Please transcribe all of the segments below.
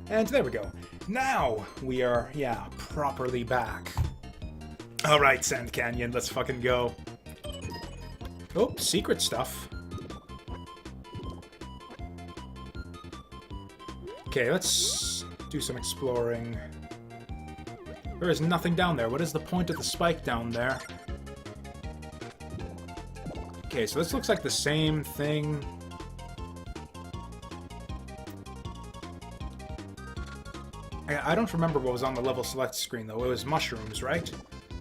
And there we go. Now we are, yeah, properly back. Alright, Sand Canyon, let's fucking go. Oh, secret stuff. Okay, let's do some exploring. There is nothing down there. What is the point of the spike down there? Okay, so this looks like the same thing. I don't remember what was on the level select screen, though. It was mushrooms, right?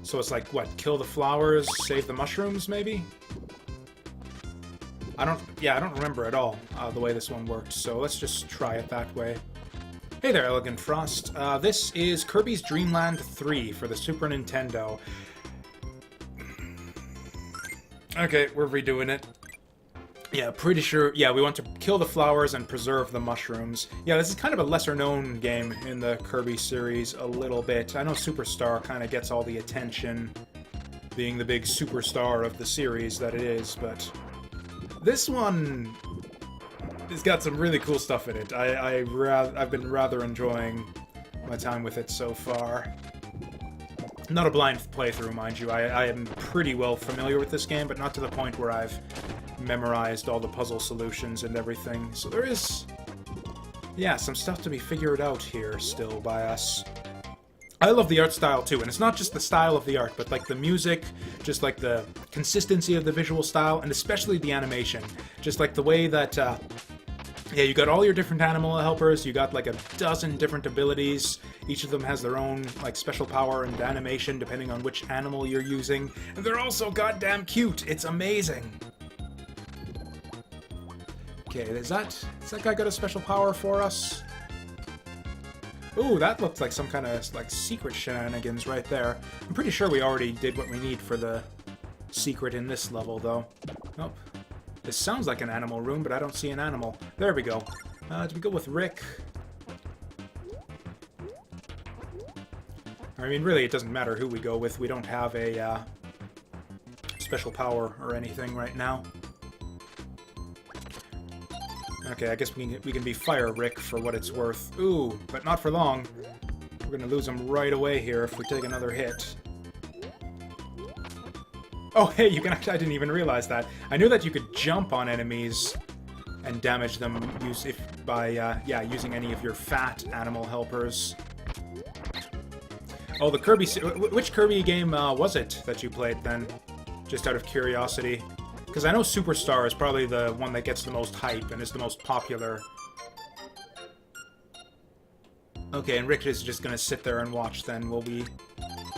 So it's like, what, kill the flowers, save the mushrooms, maybe? I don't remember at all the way this one worked, so let's just try it that way. Hey there, Elegant Frost. This is Kirby's Dream Land 3 for the Super Nintendo. Okay, we're redoing it. Yeah, pretty sure. Yeah, we want to kill the flowers and preserve the mushrooms. Yeah, this is kind of a lesser-known game in the Kirby series a little bit. I know Superstar kind of gets all the attention, being the big superstar of the series that it is, but this one has got some really cool stuff in it. I've been rather enjoying my time with it so far. Not a blind playthrough, mind you. I am pretty well familiar with this game, but not to the point where I've memorized all the puzzle solutions and everything. So there is, yeah, some stuff to be figured out here still by us. I love the art style too, and it's not just the style of the art, but like the music, just like the consistency of the visual style, and especially the animation. Just like the way that, yeah, you got all your different animal helpers, you got like a dozen different abilities, each of them has their own like special power and animation depending on which animal you're using, and they're all so goddamn cute, it's amazing! Okay, has that guy got a special power for us? Ooh, that looked like some kind of like secret shenanigans right there. I'm pretty sure we already did what we need for the secret in this level, though. Nope. This sounds like an animal room, but I don't see an animal. There we go. Do we go with Rick? I mean, really, it doesn't matter who we go with. We don't have a special power or anything right now. Okay, I guess we can be Fire Rick for what it's worth. Ooh, but not for long. We're gonna lose him right away here if we take another hit. Oh, hey, you can actually... I didn't even realize that. I knew that you could jump on enemies and damage them by using any of your fat animal helpers. Oh, the Kirby... Which Kirby game was it that you played then? Just out of curiosity. Because I know Superstar is probably the one that gets the most hype and is the most popular. Okay, and Rick is just gonna sit there and watch then, will we,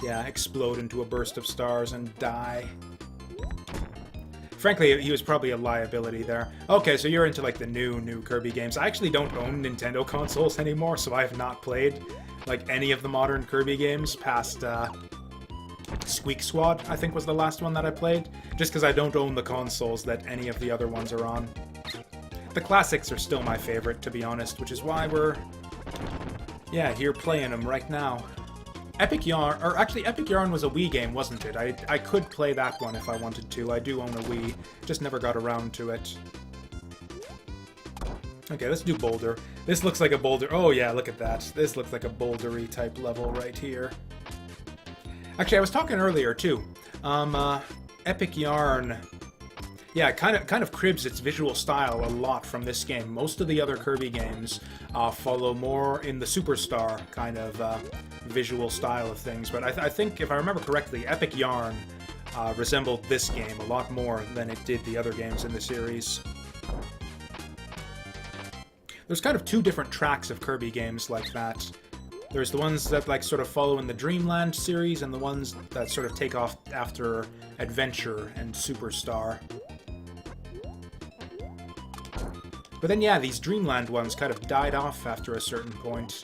yeah, explode into a burst of stars and die. Frankly, he was probably a liability there. Okay, so you're into like the new Kirby games. I actually don't own Nintendo consoles anymore, so I have not played like any of the modern Kirby games past Squeak Squad, I think was the last one that I played, just because I don't own the consoles that any of the other ones are on. The classics are still my favorite, to be honest, which is why we're, yeah, here playing them right now. Epic Yarn, or actually Epic Yarn was a Wii game, wasn't it? I could play that one if I wanted to. I do own a Wii, just never got around to it. Okay, let's do Boulder. This looks like a Boulder. Oh yeah, look at that. This looks like a bouldery type level right here. Actually, I was talking earlier too. Epic Yarn, yeah, kind of cribs its visual style a lot from this game. Most of the other Kirby games follow more in the Superstar kind of visual style of things. But I think, if I remember correctly, Epic Yarn resembled this game a lot more than it did the other games in the series. There's kind of two different tracks of Kirby games like that. There's the ones that like sort of follow in the Dreamland series, and the ones that sort of take off after Adventure and Superstar. But then yeah, these Dreamland ones kind of died off after a certain point.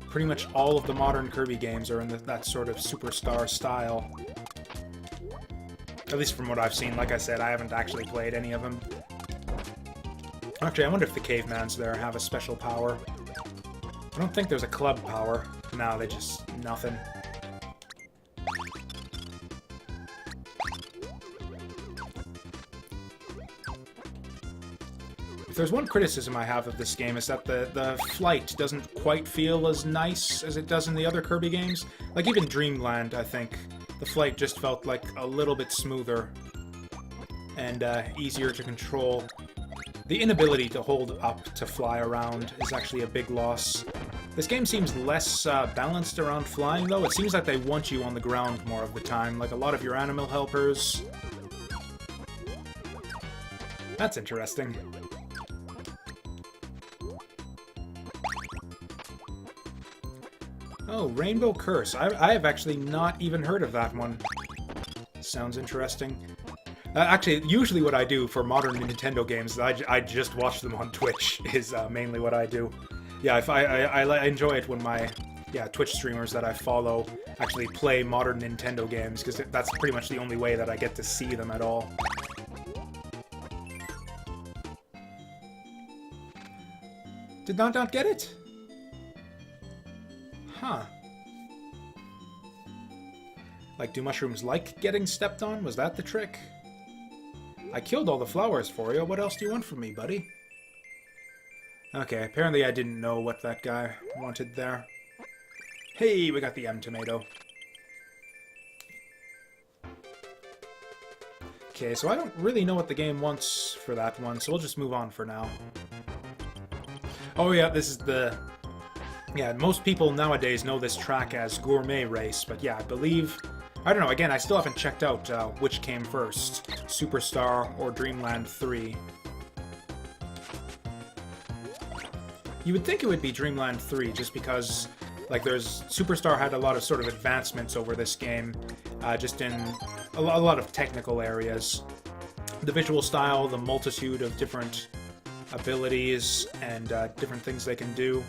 Pretty much all of the modern Kirby games are in that sort of Superstar style. At least from what I've seen. Like I said, I haven't actually played any of them. Actually, I wonder if the Cavemans there have a special power. I don't think there's a club power. No, they just... nothing. If there's one criticism I have of this game, is that the flight doesn't quite feel as nice as it does in the other Kirby games. Like, even Dreamland, I think, the flight just felt like a little bit smoother and easier to control. The inability to hold up to fly around is actually a big loss. This game seems less balanced around flying, though. It seems like they want you on the ground more of the time, like a lot of your animal helpers. That's interesting. Oh, Rainbow Curse. I have actually not even heard of that one. Sounds interesting. Actually, usually what I do for modern Nintendo games is I just watch them on Twitch, is mainly what I do. Yeah, I enjoy it when my Twitch streamers that I follow actually play modern Nintendo games, because that's pretty much the only way that I get to see them at all. Did not get it? Huh. Like, do mushrooms like getting stepped on? Was that the trick? I killed all the flowers for you. What else do you want from me, buddy? Okay, apparently I didn't know what that guy wanted there. Hey, we got the M tomato. Okay, so I don't really know what the game wants for that one, so we'll just move on for now. Oh yeah, this is the... Yeah, most people nowadays know this track as Gourmet Race, but yeah, I believe... I don't know, again, I still haven't checked out which came first, Superstar or Dreamland 3. You would think it would be Dreamland 3, just because, like, Superstar had a lot of sort of advancements over this game, just in a lot of technical areas. The visual style, the multitude of different abilities, and different things they can do.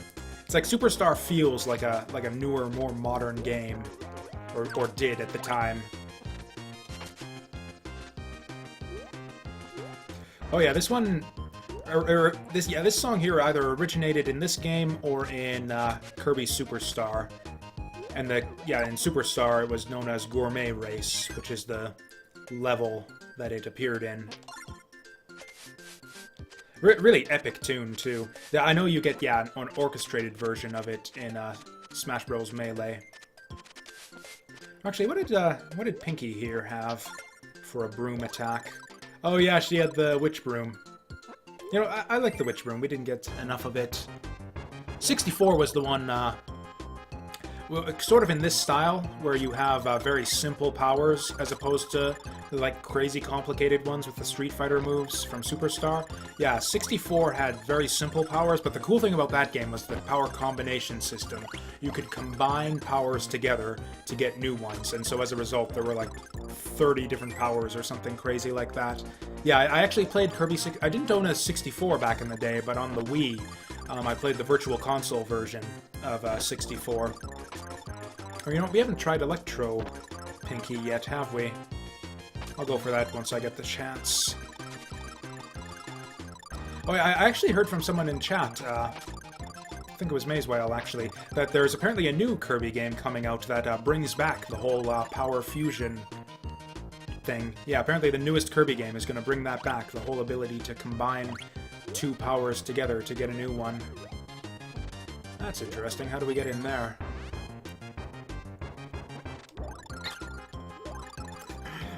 It's like Superstar feels like a newer, more modern game. Or did at the time. Oh yeah, this one, this song here either originated in this game or in Kirby Superstar, and in Superstar it was known as Gourmet Race, which is the level that it appeared in. Really epic tune too. I know you get an orchestrated version of it in Smash Bros. Melee. Actually, what did Pinky here have for a broom attack? Oh yeah, she had the witch broom. You know, I like the witch broom. We didn't get enough of it. 64 was the one, sort of in this style, where you have very simple powers, as opposed to the, like, crazy complicated ones with the Street Fighter moves from Superstar. Yeah, 64 had very simple powers, but the cool thing about that game was the power combination system. You could combine powers together to get new ones, and so as a result there were like 30 different powers or something crazy like that. Yeah, I actually played Kirby... I didn't own a 64 back in the day, but on the Wii, I played the Virtual Console version of 64. Or, you know, we haven't tried Electro Pinky yet, have we? I'll go for that once I get the chance. Oh, yeah, I actually heard from someone in chat, I think it was Mazewell, actually, that there's apparently a new Kirby game coming out that brings back the whole power fusion thing. Yeah, apparently the newest Kirby game is going to bring that back, the whole ability to combine two powers together to get a new one. That's interesting. How do we get in there?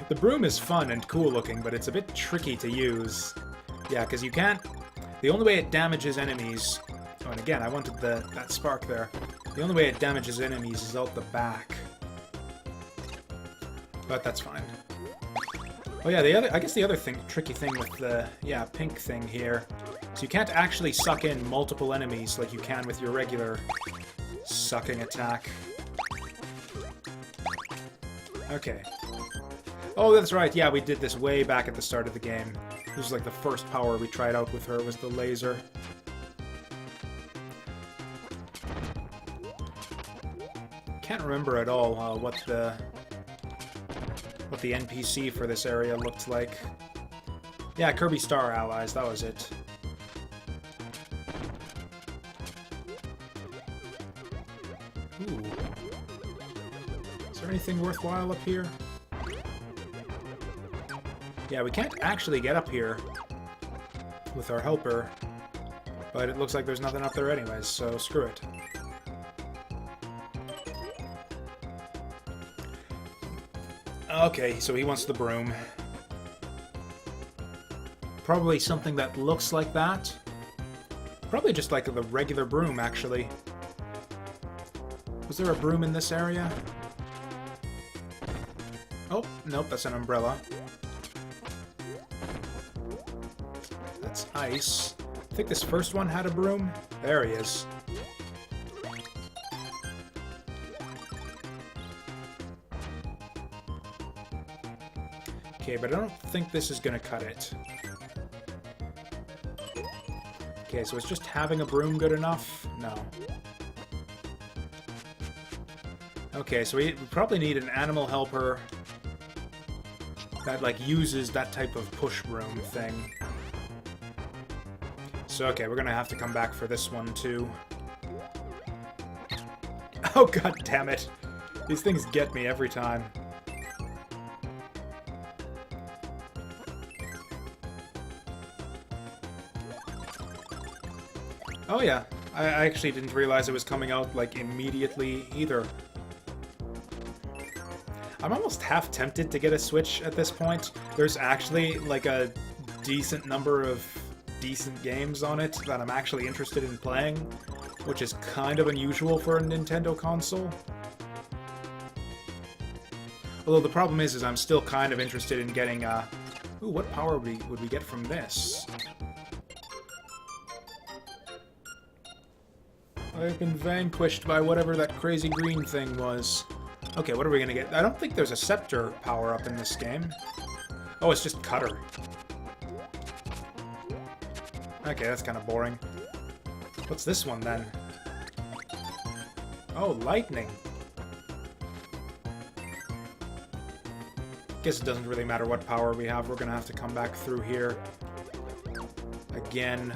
The broom is fun and cool looking, but it's a bit tricky to use. Yeah, because you can't... The only way it damages enemies... Oh, and again, I wanted that spark there. The only way it damages enemies is out the back. But that's fine. Oh yeah, I guess the other tricky thing with the, pink thing here, is you can't actually suck in multiple enemies like you can with your regular sucking attack. Okay. Oh, that's right, yeah, we did this way back at the start of the game. This was like the first power we tried out with her, was the laser. Can't remember at all what the NPC for this area looked like. Yeah, Kirby Star Allies, that was it. Ooh. Is there anything worthwhile up here? Yeah, we can't actually get up here with our helper. But it looks like there's nothing up there anyways, so screw it. Okay, so he wants the broom. Probably something that looks like that. Probably just like the regular broom, actually. Was there a broom in this area? Oh, nope, that's an umbrella. That's ice. I think this first one had a broom. There he is. Okay, but I don't think this is gonna cut it. Okay, so is just having a broom good enough? No. Okay, so we probably need an animal helper that, like, uses that type of push broom thing. So, okay, we're gonna have to come back for this one, too. Oh, god damn it. These things get me every time. Oh yeah, I actually didn't realize it was coming out, like, immediately either. I'm almost half tempted to get a Switch at this point. There's actually, like, a decent number of decent games on it that I'm actually interested in playing, which is kind of unusual for a Nintendo console. Although the problem is I'm still kind of interested in getting, ooh, what power would we get from this? I've been vanquished by whatever that crazy green thing was. Okay, what are we gonna get? I don't think there's a scepter power-up in this game. Oh, it's just cutter. Okay, that's kind of boring. What's this one, then? Oh, lightning. Guess it doesn't really matter what power we have. We're gonna have to come back through here again.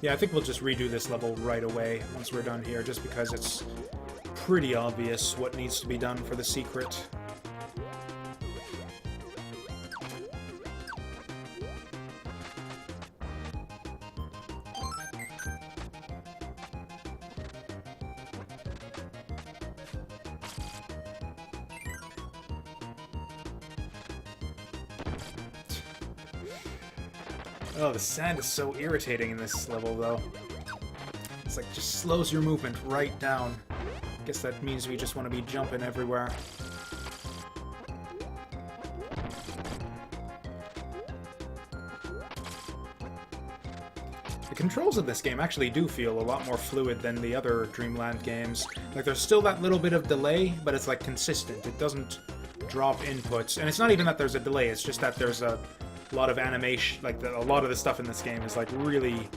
Yeah, I think we'll just redo this level right away once we're done here, just because it's pretty obvious what needs to be done for the secret. Oh, the sand is so irritating in this level, though. It's like, just slows your movement right down. Guess that means we just want to be jumping everywhere. The controls of this game actually do feel a lot more fluid than the other Dreamland games. Like, there's still that little bit of delay, but it's, like, consistent. It doesn't drop inputs. And it's not even that there's a delay, it's just that there's a lot of animation, like, a lot of the stuff in this game is, like, really,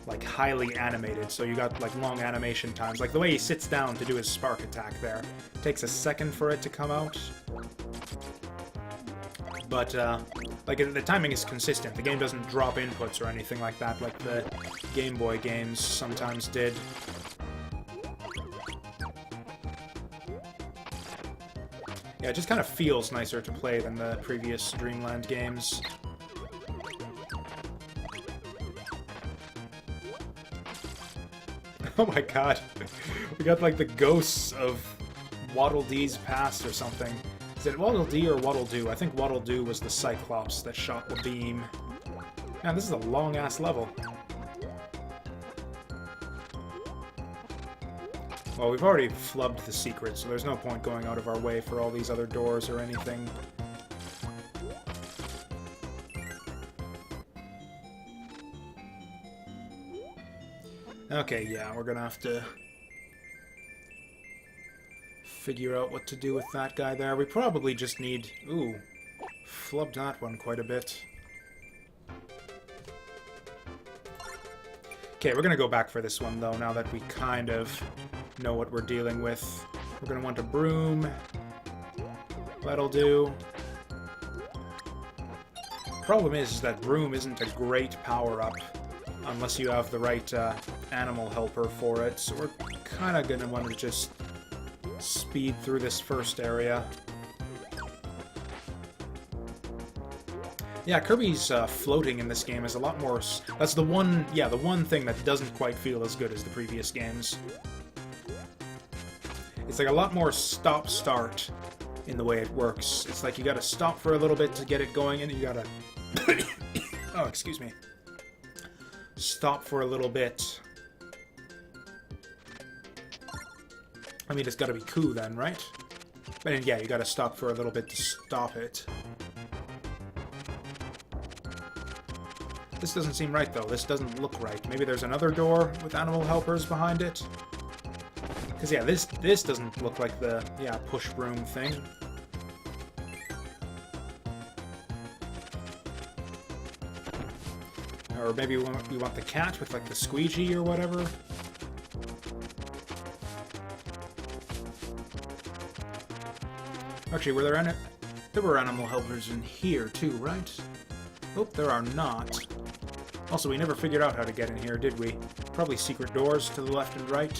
like, highly animated. So you got, like, long animation times. Like, the way he sits down to do his spark attack there. It takes a second for it to come out. But, like, the timing is consistent. The game doesn't drop inputs or anything like that, like the Game Boy games sometimes did. Yeah, it just kind of feels nicer to play than the previous Dreamland games. Oh my god. We got, like, the ghosts of Waddle Dee's past or something. Is it Waddle Dee or Waddle Doo? I think Waddle Doo was the Cyclops that shot the beam. Man, this is a long-ass level. Well, we've already flubbed the secret, so there's no point going out of our way for all these other doors or anything. Okay, yeah, we're gonna have to figure out what to do with that guy there. We probably just need... Ooh, flubbed that one quite a bit. Okay, we're gonna go back for this one, though, now that we kind of know what we're dealing with. We're gonna want a broom. That'll do. Problem is that broom isn't a great power-up unless you have the right animal helper for it, so we're kind of gonna want to just speed through this first area. Yeah, Kirby's floating in this game is a lot more... That's the one... Yeah, the one thing that doesn't quite feel as good as the previous games. It's like a lot more stop-start in the way it works. It's like you gotta stop for a little bit to get it going, and you gotta... oh, excuse me. Stop for a little bit. I mean, it's gotta be cool then, right? But yeah, you gotta stop for a little bit to stop it. This doesn't seem right, though. This doesn't look right. Maybe there's another door with animal helpers behind it? Because, yeah, this doesn't look like the, yeah, push broom thing. Or maybe we want the cat with, like, the squeegee or whatever. Actually, there were animal helpers in here, too, right? Oh, there are not. Also, we never figured out how to get in here, did we? Probably secret doors to the left and right.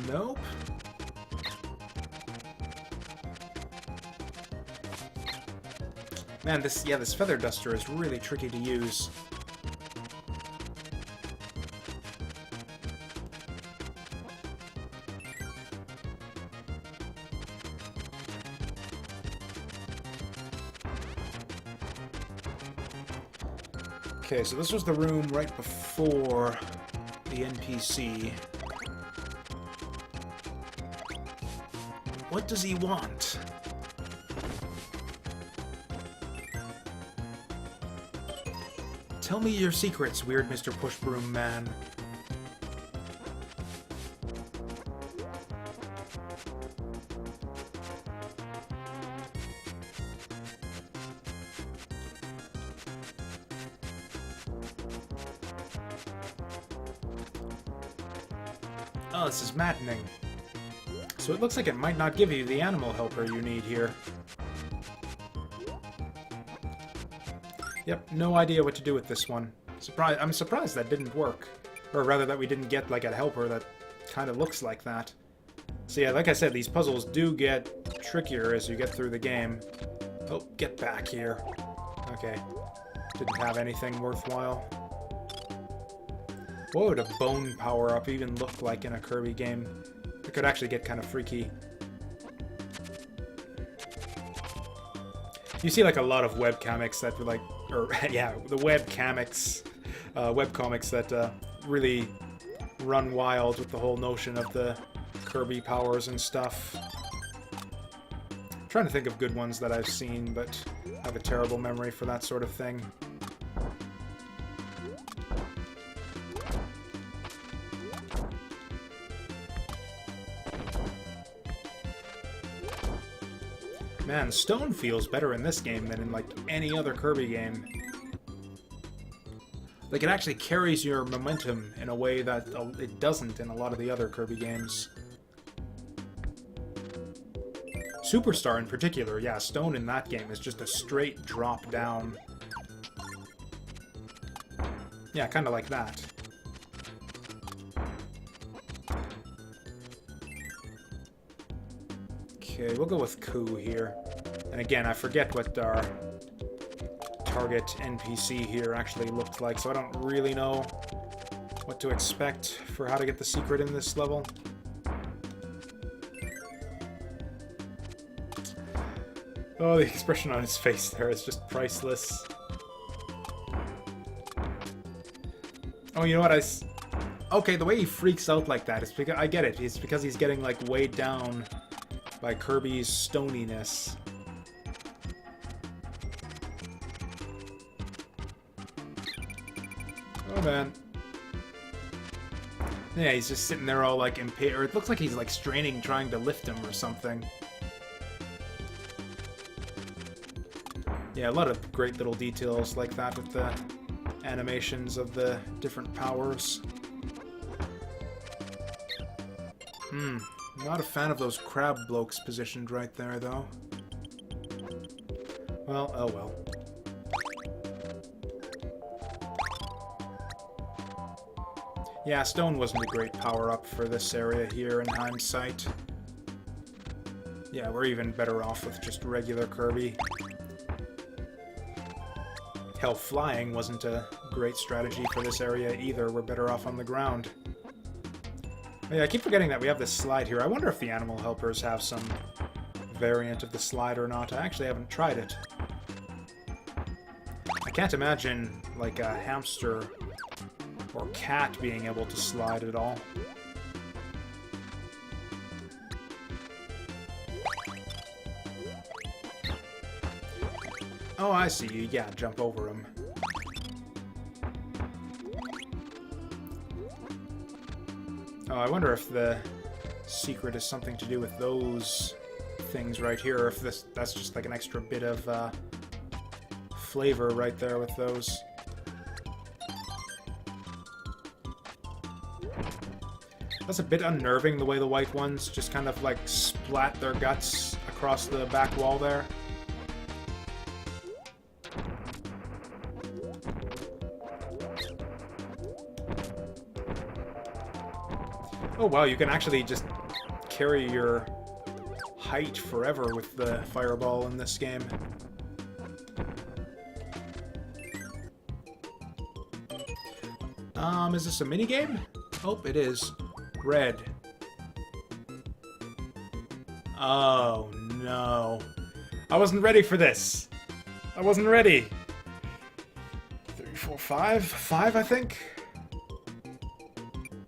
Nope. Man, this feather duster is really tricky to use. Okay, so this was the room right before the NPC. What does he want? Tell me your secrets, weird Mr. Push Broom Man. Oh, this is maddening. So it looks like it might not give you the animal helper you need here. Yep, no idea what to do with this one. I'm surprised that didn't work. Or rather that we didn't get like a helper that kind of looks like that. So yeah, like I said, these puzzles do get trickier as you get through the game. Oh, get back here. Okay. Didn't have anything worthwhile. What would a bone power-up even look like in a Kirby game? It could actually get kind of freaky. You see like a lot of webcomics that were like, or yeah, the webcomics that really run wild with the whole notion of the Kirby powers and stuff. I'm trying to think of good ones that I've seen, but I have a terrible memory for that sort of thing. Man, stone feels better in this game than in, like, any other Kirby game. Like, it actually carries your momentum in a way that it doesn't in a lot of the other Kirby games. Superstar in particular, yeah, stone in that game is just a straight drop down. Yeah, kind of like that. Okay, we'll go with Ku here. And again, I forget what our target NPC here actually looked like, so I don't really know what to expect for how to get the secret in this level. Oh, the expression on his face there is just priceless. Oh, you know what? Okay, the way he freaks out like that is because I get it. It's because he's getting like weighed down by Kirby's stoniness. Oh man. Yeah, he's just sitting there all like impatient, or it looks like he's like straining trying to lift him or something. Yeah, a lot of great little details like that with the animations of the different powers. Not a fan of those crab blokes positioned right there, though. Well, oh well. Yeah, stone wasn't a great power-up for this area here in hindsight. Yeah, we're even better off with just regular Kirby. Hell, flying wasn't a great strategy for this area either. We're better off on the ground. Oh, yeah, I keep forgetting that we have this slide here. I wonder if the animal helpers have some variant of the slide or not. I actually haven't tried it. I can't imagine, like, a hamster or cat being able to slide at all. Oh, I see you. Yeah, jump over him. Oh, I wonder if the secret is something to do with those things right here, or if that's just like an extra bit of flavor right there with those. That's a bit unnerving, the way the white ones just kind of like splat their guts across the back wall there. Oh wow, you can actually just carry your height forever with the fireball in this game. Is this a minigame? Oh, it is. Red. Oh, no. I wasn't ready for this. I wasn't ready. 3, 4, 5? 5, I think?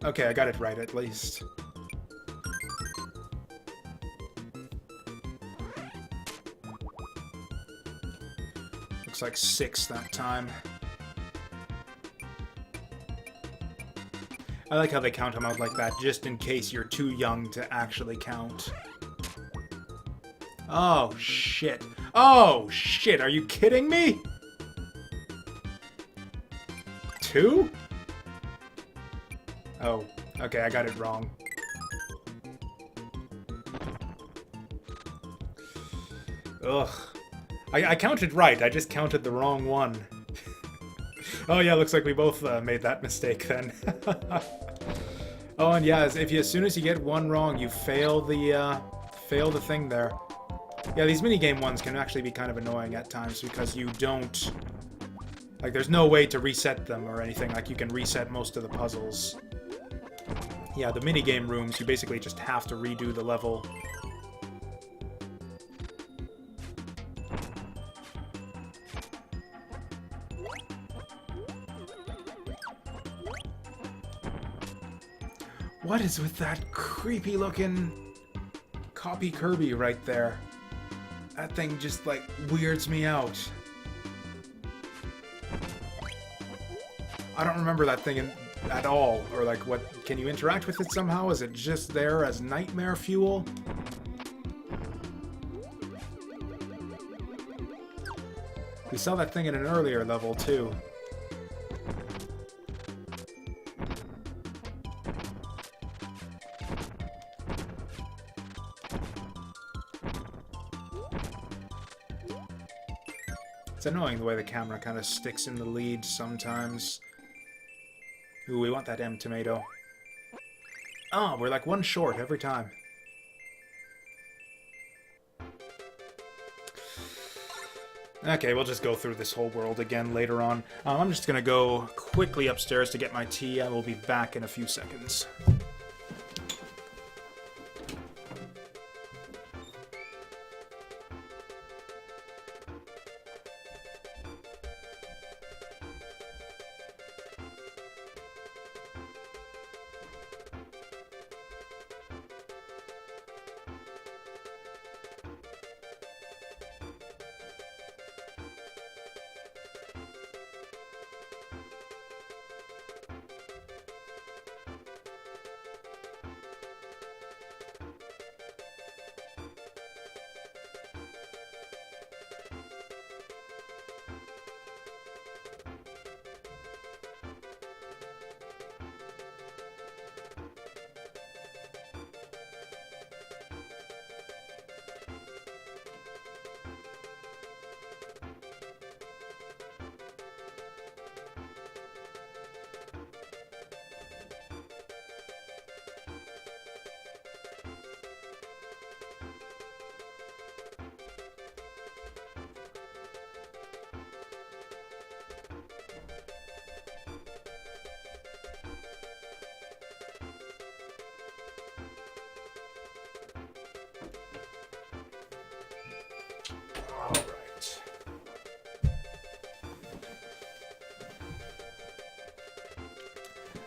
Okay, I got it right, at least. Looks like 6 that time. I like how they count them out like that, just in case you're too young to actually count. Oh, shit. Oh, shit, are you kidding me? 2? Oh, okay, I got it wrong. Ugh. I counted right, I just counted the wrong one. Oh yeah, looks like we both made that mistake then. Oh, and yeah, as soon as you get one wrong, you fail the thing there. Yeah, these minigame ones can actually be kind of annoying at times because you don't... Like, there's no way to reset them or anything. Like, you can reset most of the puzzles. Yeah, the minigame rooms, you basically just have to redo the level. What is with that creepy-looking copy Kirby right there? That thing just, like, weirds me out. I don't remember that thing at all. Or, like, what... Can you interact with it somehow? Is it just there as nightmare fuel? We saw that thing in an earlier level, too. It's annoying the way the camera kind of sticks in the lead sometimes. Ooh, we want that M tomato. Oh, we're like one short every time. Okay, we'll just go through this whole world again later on. I'm just gonna go quickly upstairs to get my tea. I will be back in a few seconds.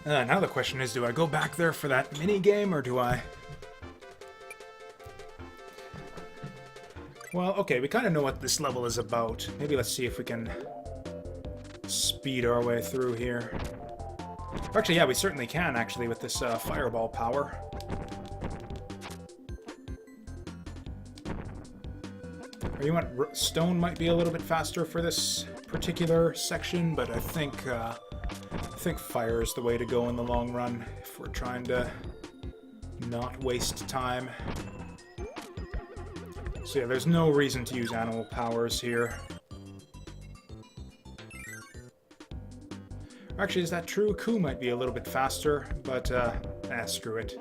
Now the question is, do I go back there for that mini game or do I... Well, okay, we kind of know what this level is about. Maybe let's see if we can speed our way through here. Actually, yeah, we certainly can, actually, with this fireball power. Or you want stone might be a little bit faster for this particular section, but I think fire is the way to go in the long run if we're trying to not waste time. So yeah, there's no reason to use animal powers here. Actually, is that true? Ku might be a little bit faster, but screw it.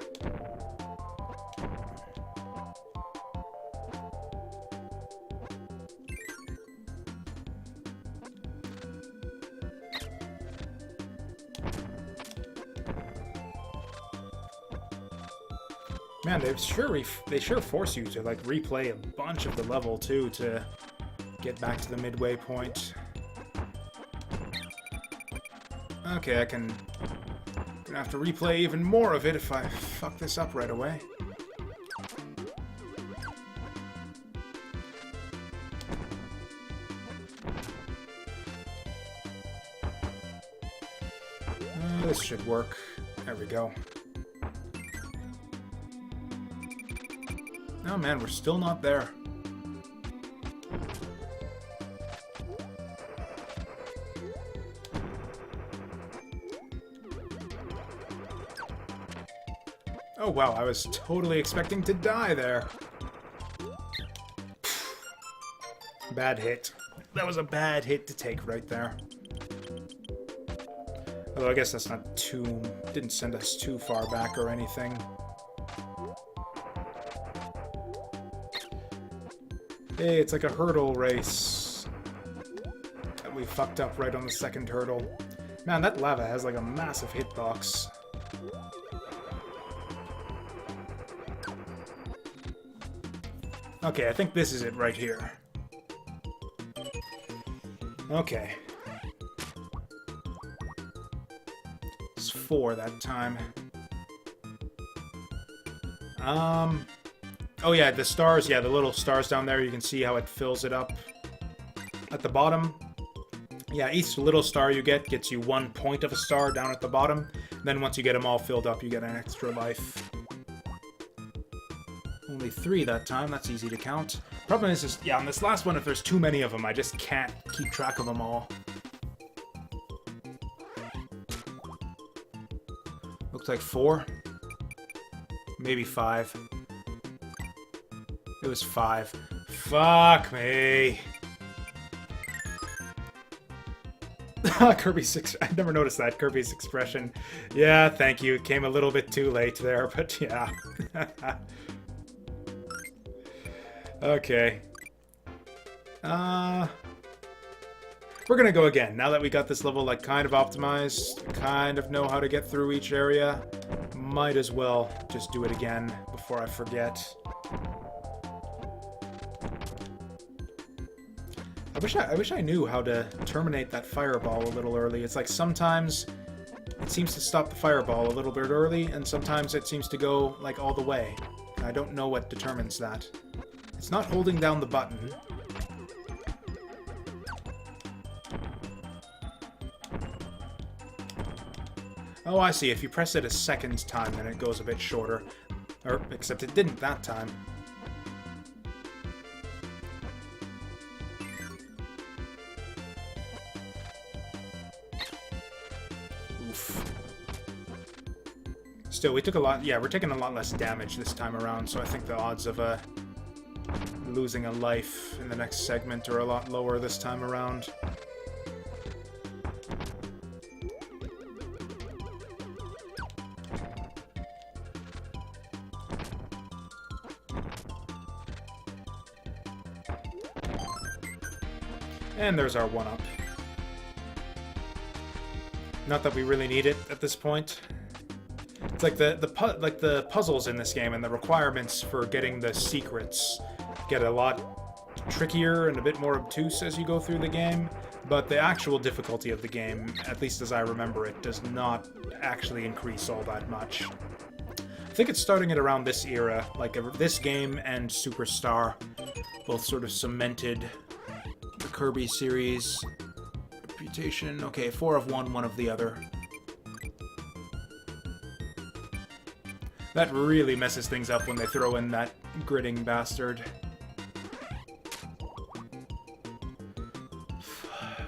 Man, they sure force you to like replay a bunch of the level too to get back to the midway point. Okay, I'm gonna have to replay even more of it if I fuck this up right away. This should work. There we go. Oh man, we're still not there. Oh wow, I was totally expecting to die there. Bad hit. That was a bad hit to take right there. Although I guess that's not too... didn't send us too far back or anything. Hey, it's like a hurdle race. And we fucked up right on the second hurdle. Man, that lava has like a massive hitbox. Okay, I think this is it right here. Okay. It's 4 that time. Oh yeah, the stars, yeah, the little stars down there, you can see how it fills it up. At the bottom, yeah, each little star you get gets you 1 point of a star down at the bottom. Then once you get them all filled up, you get an extra life. Only 3 that time, that's easy to count. Problem is just, yeah, on this last one, if there's too many of them, I just can't keep track of them all. Looks like 4. Maybe 5. It was 5. Fuck me. Kirby's... I never noticed that. Kirby's expression. Yeah, thank you. It came a little bit too late there, but yeah. Okay. We're gonna go again. Now that we got this level, like, kind of optimized, kind of know how to get through each area, might as well just do it again before I forget. I wish I knew how to terminate that fireball a little early. It's like sometimes it seems to stop the fireball a little bit early, and sometimes it seems to go, like, all the way. I don't know what determines that. It's not holding down the button. Oh, I see. If you press it a second time, then it goes a bit shorter. Or, except it didn't that time. Still, we took a lot... Yeah, we're taking a lot less damage this time around, so I think the odds of losing a life in the next segment are a lot lower this time around. And there's our 1-up. Not that we really need it at this point. It's like the puzzles in this game and the requirements for getting the secrets get a lot trickier and a bit more obtuse as you go through the game. but the actual difficulty of the game, at least as I remember it, does not actually increase all that much. I think it's starting at around this era, like this game and Superstar, both sort of cemented the Kirby series reputation. Okay, 4 of one, 1 of the other. That really messes things up when they throw in that gritting bastard.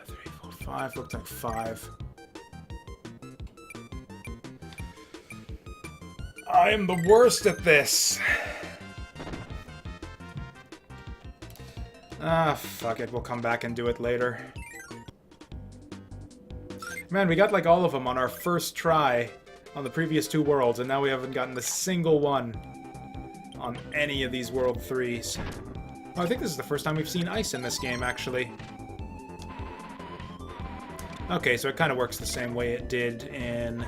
3, 4, 5, looked like 5. I am the worst at this! Ah, fuck it, we'll come back and do it later. Man, we got like all of them on our first try on the previous 2 worlds, and now we haven't gotten a single one on any of these World 3s. Oh, I think this is the first time we've seen ice in this game, actually. Okay, so it kind of works the same way it did in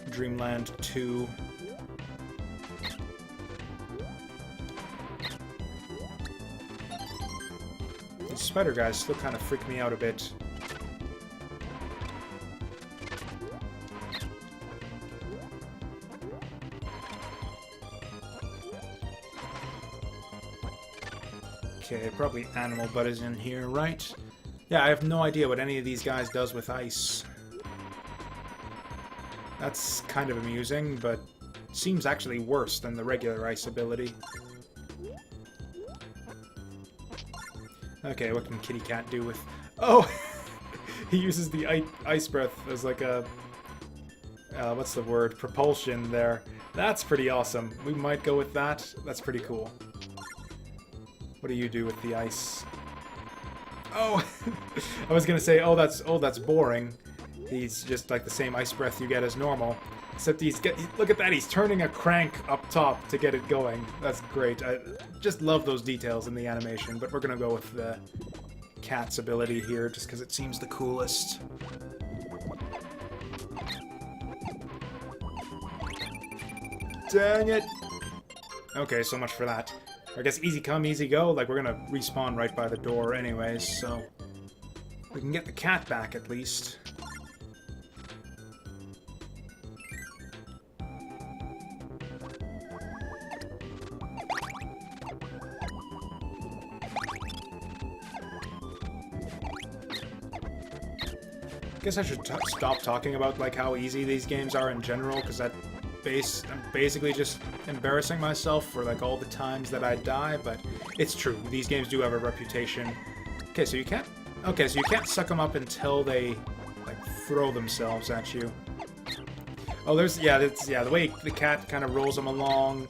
Dreamland 2. These spider guys still kind of freak me out a bit. Okay, probably Animal Butt is in here, right? Yeah, I have no idea what any of these guys does with ice. That's kind of amusing, but seems actually worse than the regular ice ability. Okay, what can Kitty Cat do with... Oh! He uses the ice breath as like a... what's the word? Propulsion there. That's pretty awesome. We might go with that. That's pretty cool. What do you do with the ice? Oh! I was gonna say, oh, that's boring. He's just like the same ice breath you get as normal. Except look at that, he's turning a crank up top to get it going. That's great. I just love those details in the animation, but we're gonna go with the cat's ability here just because it seems the coolest. Dang it! Okay, so much for that. I guess easy come, easy go. Like, we're gonna respawn right by the door anyways, so... we can get the cat back, at least. Guess I should stop talking about, like, how easy these games are in general, because I'm basically just embarrassing myself for like all the times that I die, but it's true. These games do have a reputation. Okay, so you can't suck them up until they like throw themselves at you. Oh, the way the cat kind of rolls them along.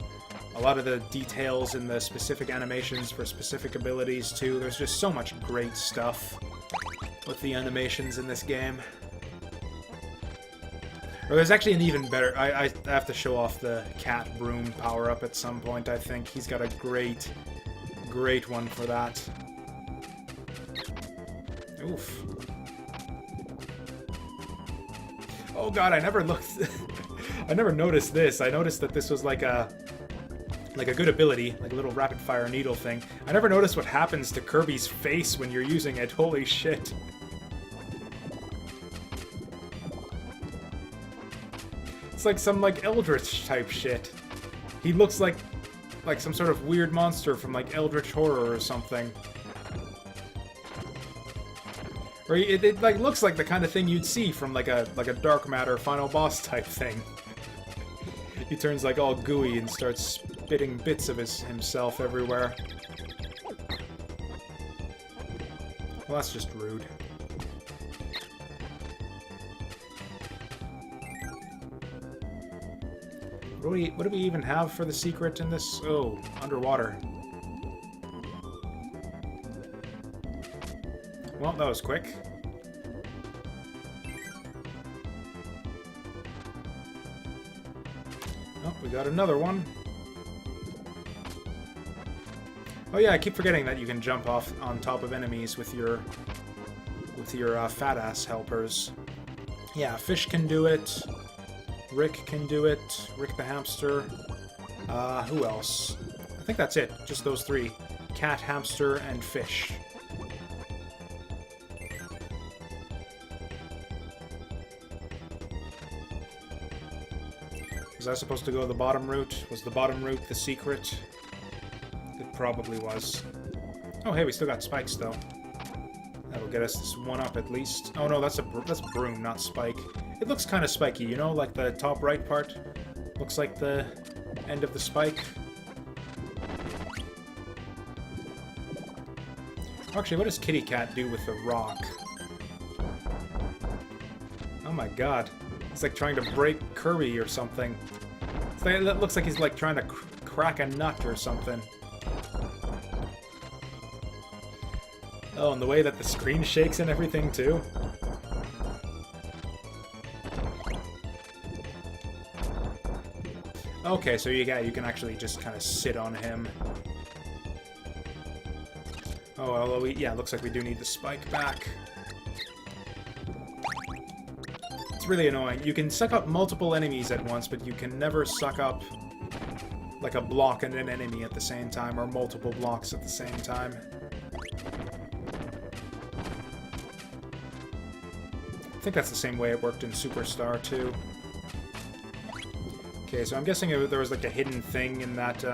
A lot of the details in the specific animations for specific abilities too. There's just so much great stuff with the animations in this game. Or there's actually an even better... I have to show off the cat broom power-up at some point, I think. He's got a great one for that. Oof. Oh god, I never looked... I never noticed this. I noticed that this was like a good ability, like a little rapid-fire needle thing. I never noticed what happens to Kirby's face when you're using it. Holy shit. It's like some, like, Eldritch type shit. He looks like some sort of weird monster from, like, Eldritch Horror or something. Or it like, looks like the kind of thing you'd see from, like a Dark Matter final boss type thing. He turns, like, all gooey and starts spitting bits of himself everywhere. Well, that's just rude. What do we even have for the secret in this? Oh, underwater. Well, that was quick. Oh, we got another one. Oh yeah, I keep forgetting that you can jump off on top of enemies with your fat-ass helpers. Yeah, Fish can do it. Rick can do it. Rick the hamster. Who else? I think that's it. Just those 3. Cat, hamster, and fish. Was I supposed to go the bottom route? Was the bottom route the secret? It probably was. Oh, hey, we still got spikes, though. That'll get us this one up, at least. Oh, no, that's broom, not spike. It looks kind of spiky, you know? Like the top right part looks like the end of the spike. Actually, what does Kitty Cat do with the rock? Oh my god. It's like trying to break Kirby or something. It's like, it looks like he's like trying to crack a nut or something. Oh, and the way that the screen shakes and everything, too. Okay, so you can actually just kind of sit on him. Oh, although yeah, looks like we do need the spike back. It's really annoying. You can suck up multiple enemies at once, but you can never suck up like a block and an enemy at the same time, or multiple blocks at the same time. I think that's the same way it worked in Superstar, too. Okay, so I'm guessing there was like a hidden thing in that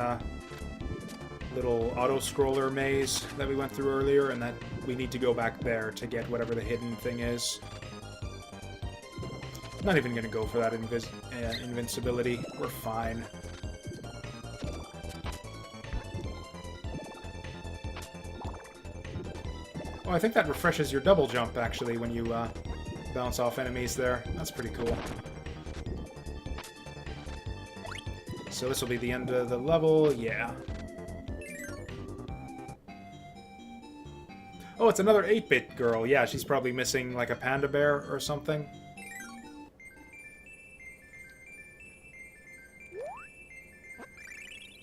little auto-scroller maze that we went through earlier, and that we need to go back there to get whatever the hidden thing is. I'm not even going to go for that invincibility. We're fine. Oh, I think that refreshes your double jump, actually, when you bounce off enemies there. That's pretty cool. So this will be the end of the level, yeah. Oh, it's another 8-bit girl. Yeah, she's probably missing like a panda bear or something.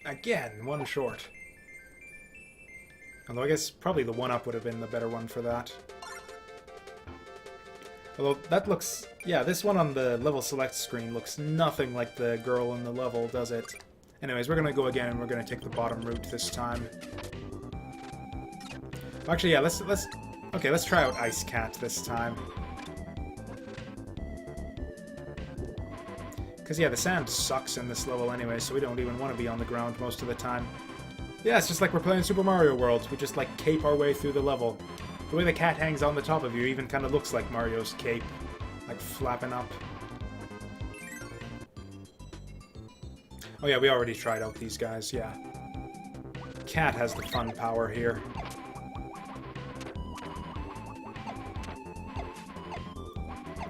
Again, one short. Although I guess probably the 1-up would have been the better one for that. Although that looks... Yeah, this one on the level select screen looks nothing like the girl in the level, does it? Anyways, we're gonna go again and we're gonna take the bottom route this time. Actually, yeah, let's try out Ice Cat this time. Because, yeah, the sand sucks in this level anyway, so we don't even want to be on the ground most of the time. Yeah, it's just like we're playing Super Mario World. We just, like, cape our way through the level. The way the cat hangs on the top of you even kind of looks like Mario's cape. Like, flapping up. Oh yeah, we already tried out these guys, yeah. Cat has the fun power here.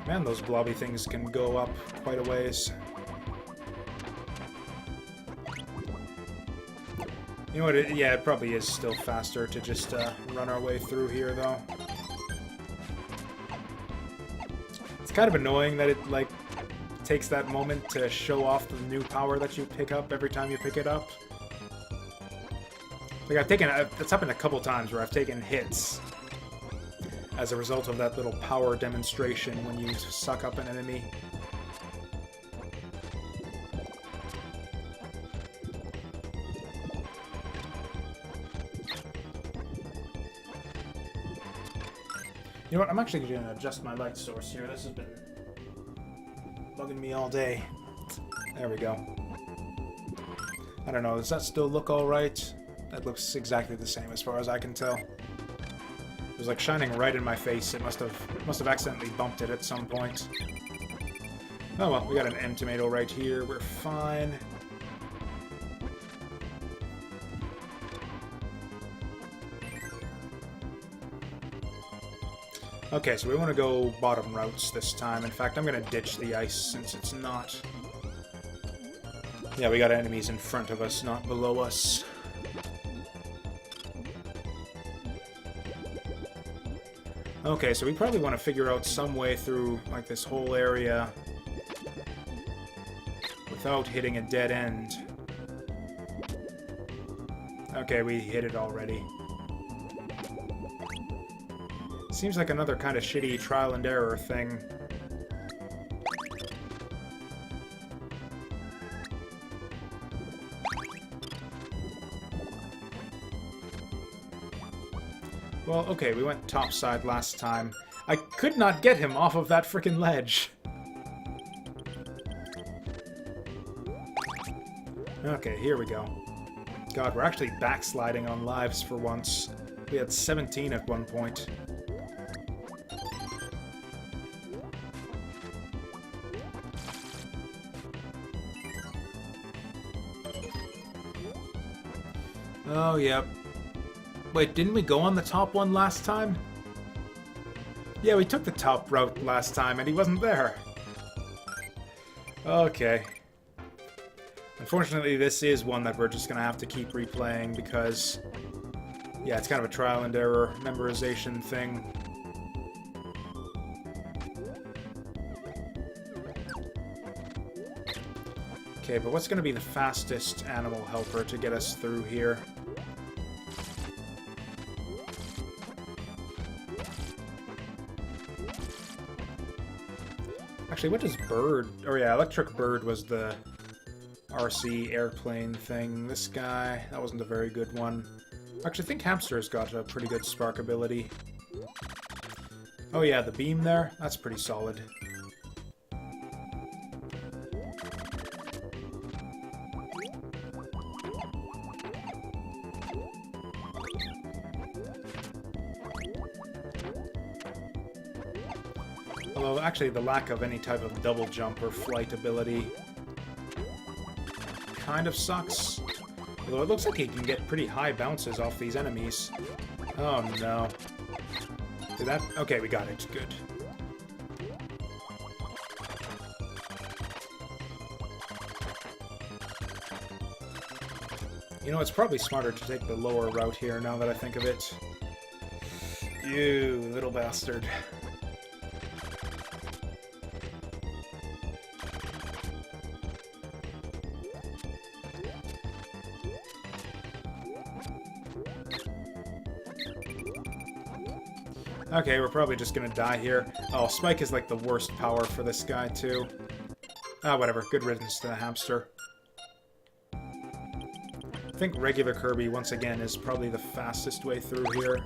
Man, those blobby things can go up quite a ways. You know what, yeah, it probably is still faster to just run our way through here, though. It's kind of annoying that it, like, takes that moment to show off the new power that you pick up every time you pick it up. Like, it's happened a couple times where I've taken hits as a result of that little power demonstration when you suck up an enemy. You know what, I'm actually going to adjust my light source here. This has been bugging me all day. There we go. I don't know, does that still look alright? That looks exactly the same as far as I can tell. It was like shining right in my face. It must have accidentally bumped it at some point. Oh well, we got an M tomato right here. We're fine. Okay, so we want to go bottom routes this time. In fact, I'm going to ditch the ice since it's not... Yeah, we got enemies in front of us, not below us. Okay, so we probably want to figure out some way through, like, this whole area without hitting a dead end. Okay, we hit it already. Seems like another kind of shitty trial and error thing. Well, okay, we went topside last time. I could not get him off of that frickin' ledge. Okay, here we go. God, we're actually backsliding on lives for once. We had 17 at one point. Oh, yep. Wait, didn't we go on the top one last time? Yeah, we took the top route last time and he wasn't there. Okay. Unfortunately, this is one that we're just gonna have to keep replaying because... yeah, it's kind of a trial and error memorization thing. Okay, but what's gonna be the fastest animal helper to get us through here? Actually, what does bird... oh yeah, electric bird was the RC airplane thing. This guy, that wasn't a very good one. Actually, I think hamster's got a pretty good spark ability. Oh yeah, the beam there, that's pretty solid. Although, actually, the lack of any type of double jump or flight ability kind of sucks. Although it looks like he can get pretty high bounces off these enemies. Oh no. Did that... okay, we got it. Good. You know, it's probably smarter to take the lower route here, now that I think of it. You little bastard. Okay, we're probably just gonna die here. Oh, Spike is like the worst power for this guy, too. Ah, whatever. Good riddance to the hamster. I think regular Kirby, once again, is probably the fastest way through here.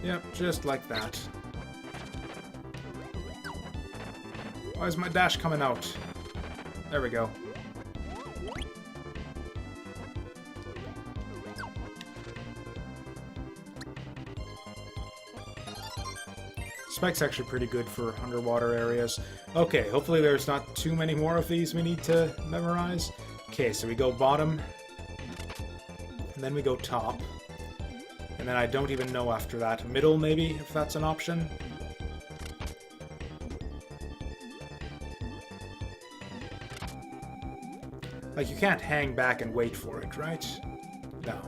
Yep, just like that. Why is my dash coming out? There we go. Spike's actually pretty good for underwater areas. Okay, hopefully there's not too many more of these we need to memorize. Okay, so we go bottom, and then we go top. And then I don't even know after that. Middle, maybe, if that's an option? Like, you can't hang back and wait for it, right? No.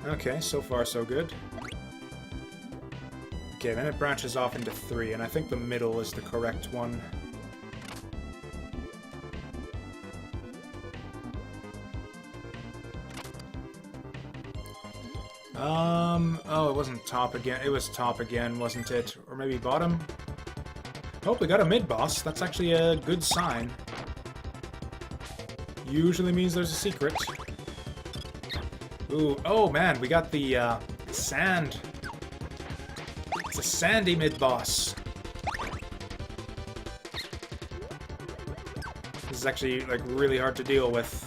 Okay, so far so good. Okay, then it branches off into 3, and I think the middle is the correct one. Oh, it wasn't top again. It was top again, wasn't it? Or maybe bottom? Oh, we got a mid-boss. That's actually a good sign. Usually means there's a secret. Ooh, oh man, we got the, sand. It's a sandy mid-boss. This is actually, like, really hard to deal with.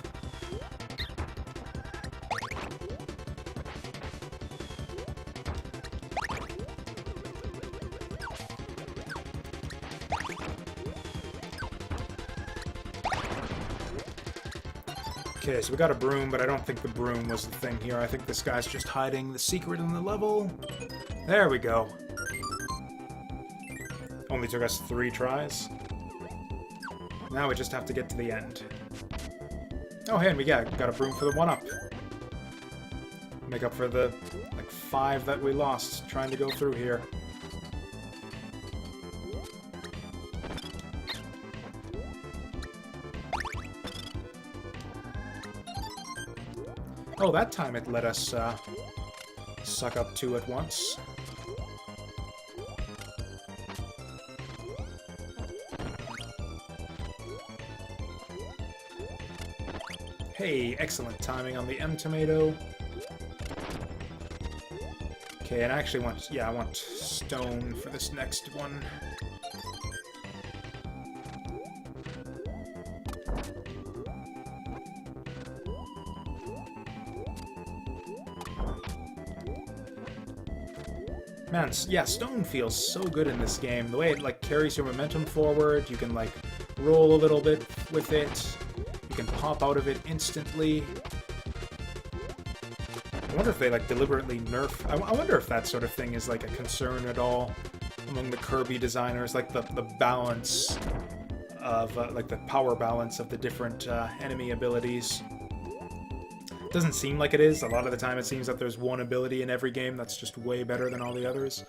Okay, so we got a broom, but I don't think the broom was the thing here. I think this guy's just hiding the secret in the level. There we go. Only took us 3 tries. Now we just have to get to the end. Oh, hey, and we got a broom for the 1-up. Make up for the, like, 5 that we lost trying to go through here. Oh, that time it let us suck up 2 at once. Hey, excellent timing on the M tomato. Okay, and I actually want, yeah, I want stone for this next one. Man, yeah, stone feels so good in this game. The way it, like, carries your momentum forward, you can, like, roll a little bit with it. You can pop out of it instantly. I wonder if they, like, deliberately nerf... I wonder if that sort of thing is, like, a concern at all among the Kirby designers, like, the balance of, like, the power balance of the different enemy abilities. Doesn't seem like it is. A lot of the time it seems that there's one ability in every game that's just way better than all the others.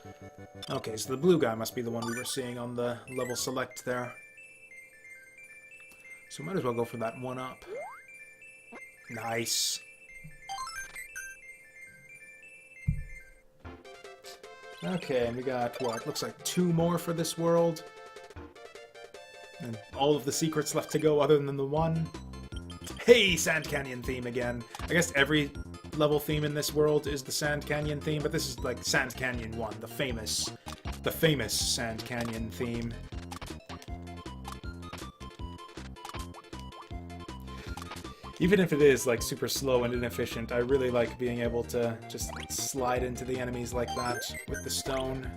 Okay, so the blue guy must be the one we were seeing on the level select there. So might as well go for that one up. Nice. Okay, and we got, what, looks like 2 more for this world. And all of the secrets left to go other than the one. Hey, Sand Canyon theme again. I guess every level theme in this world is the Sand Canyon theme, but this is like Sand Canyon 1, the famous Sand Canyon theme. Even if it is like super slow and inefficient, I really like being able to just slide into the enemies like that with the stone.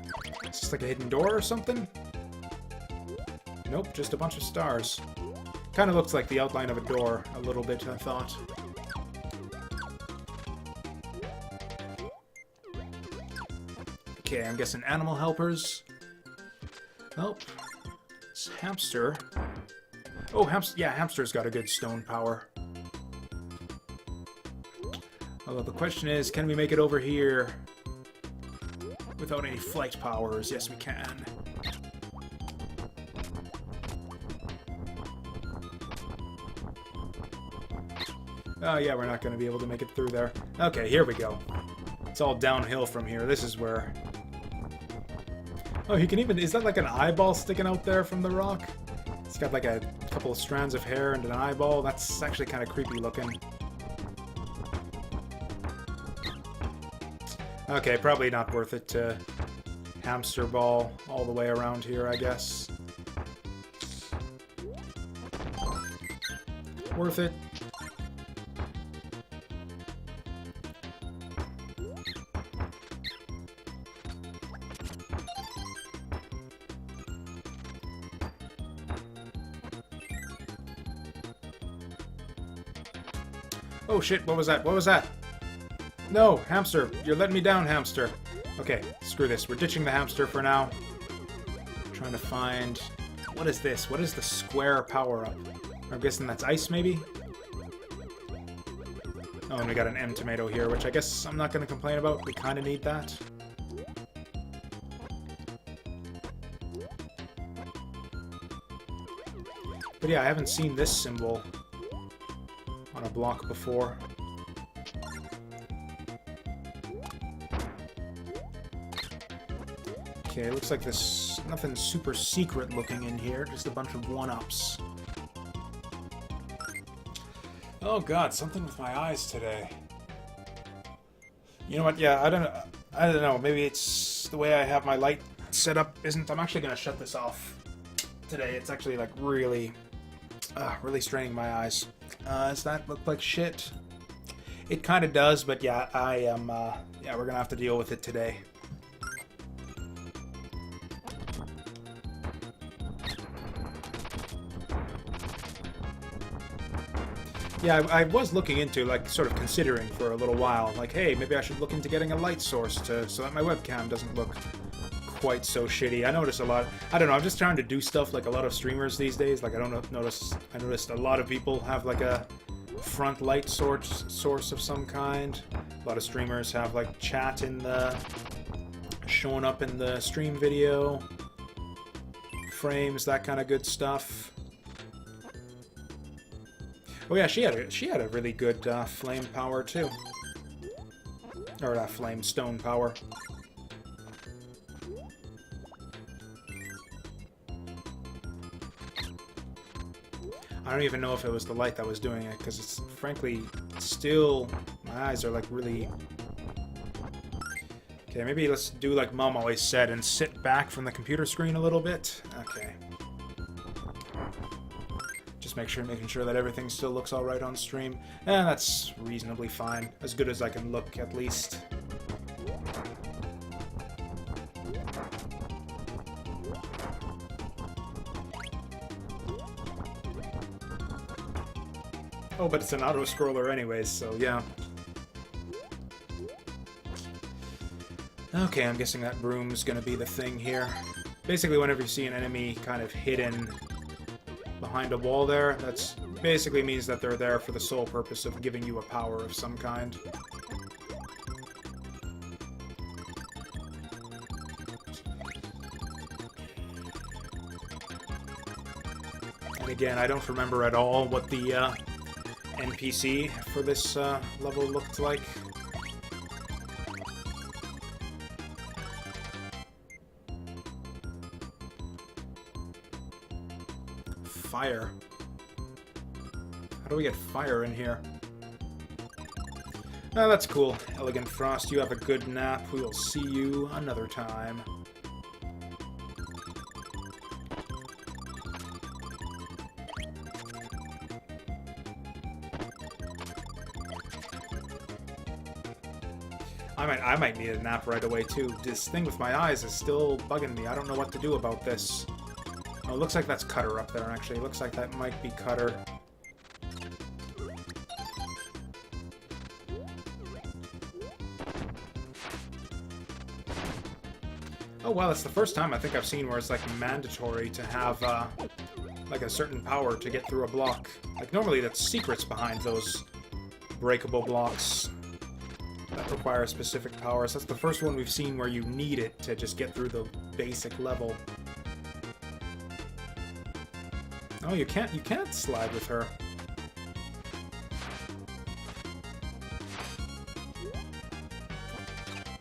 It's just like a hidden door or something? Nope, just a bunch of stars. Kind of looks like the outline of a door, a little bit, I thought. Okay, I'm guessing animal helpers. Nope. It's hamster. Oh, yeah, hamster's got a good stone power. Although the question is, can we make it over here without any flight powers? Yes, we can. Oh yeah, we're not going to be able to make it through there. Okay, here we go. It's all downhill from here. This is where... Oh, he can even... Is that like an eyeball sticking out there from the rock? It's got like a couple of strands of hair and an eyeball. That's actually kind of creepy looking. Okay, probably not worth it to hamster ball all the way around here, I guess. Worth it. Oh shit, what was that? What was that? No, hamster, you're letting me down, hamster. Okay, screw this. We're ditching the hamster for now. Trying to find... What is this? What is the square power-up? I'm guessing that's ice, maybe? Oh, and we got an M tomato here, which I guess I'm not going to complain about. We kind of need that. But yeah, I haven't seen this symbol on a block before. Okay, it looks like there's nothing super secret looking in here, just a bunch of one-ups. Oh god, something with my eyes today. You know what, yeah, I don't know, maybe it's the way I have my light set up isn't... I'm actually going to shut this off today. It's actually like really straining my eyes. Does that look like shit? It kind of does, but yeah, I am, yeah, we're going to have to deal with it today. Yeah, I was looking into, like, sort of considering for a little while, like, hey, maybe I should look into getting a light source so that my webcam doesn't look quite so shitty. I notice a lot, I don't know, I'm just trying to do stuff like a lot of streamers these days. Like, I noticed a lot of people have, like, a front light source of some kind. A lot of streamers have, like, chat in the... showing up in the stream video. Frames, that kind of good stuff. Oh yeah, she had a really good flame power too, or flame stone power. I don't even know if it was the light that was doing it, because it's frankly still... My eyes are like really... Okay, maybe let's do like Mom always said and sit back from the computer screen a little bit. Okay. Just making sure that everything still looks alright on stream. And that's reasonably fine. As good as I can look, at least. Oh, but it's an auto-scroller anyways, so yeah. Okay, I'm guessing that broom's gonna be the thing here. Basically, whenever you see an enemy kind of hidden behind a wall there, that's basically means that they're there for the sole purpose of giving you a power of some kind. And again, I don't remember at all what the NPC for this level looked like. Fire. How do we get fire in here? Oh, that's cool. Elegant Frost, you have a good nap. We will see you another time. I might need a nap right away, too. This thing with my eyes is still bugging me. I don't know what to do about this. Oh, it looks like that's Cutter up there, actually. It looks like that might be Cutter. Oh, wow, that's the first time I think I've seen where it's, like, mandatory to have, like, a certain power to get through a block. Like, normally that's secrets behind those breakable blocks that require specific powers. That's the first one we've seen where you need it to just get through the basic level. Oh, you can't slide with her.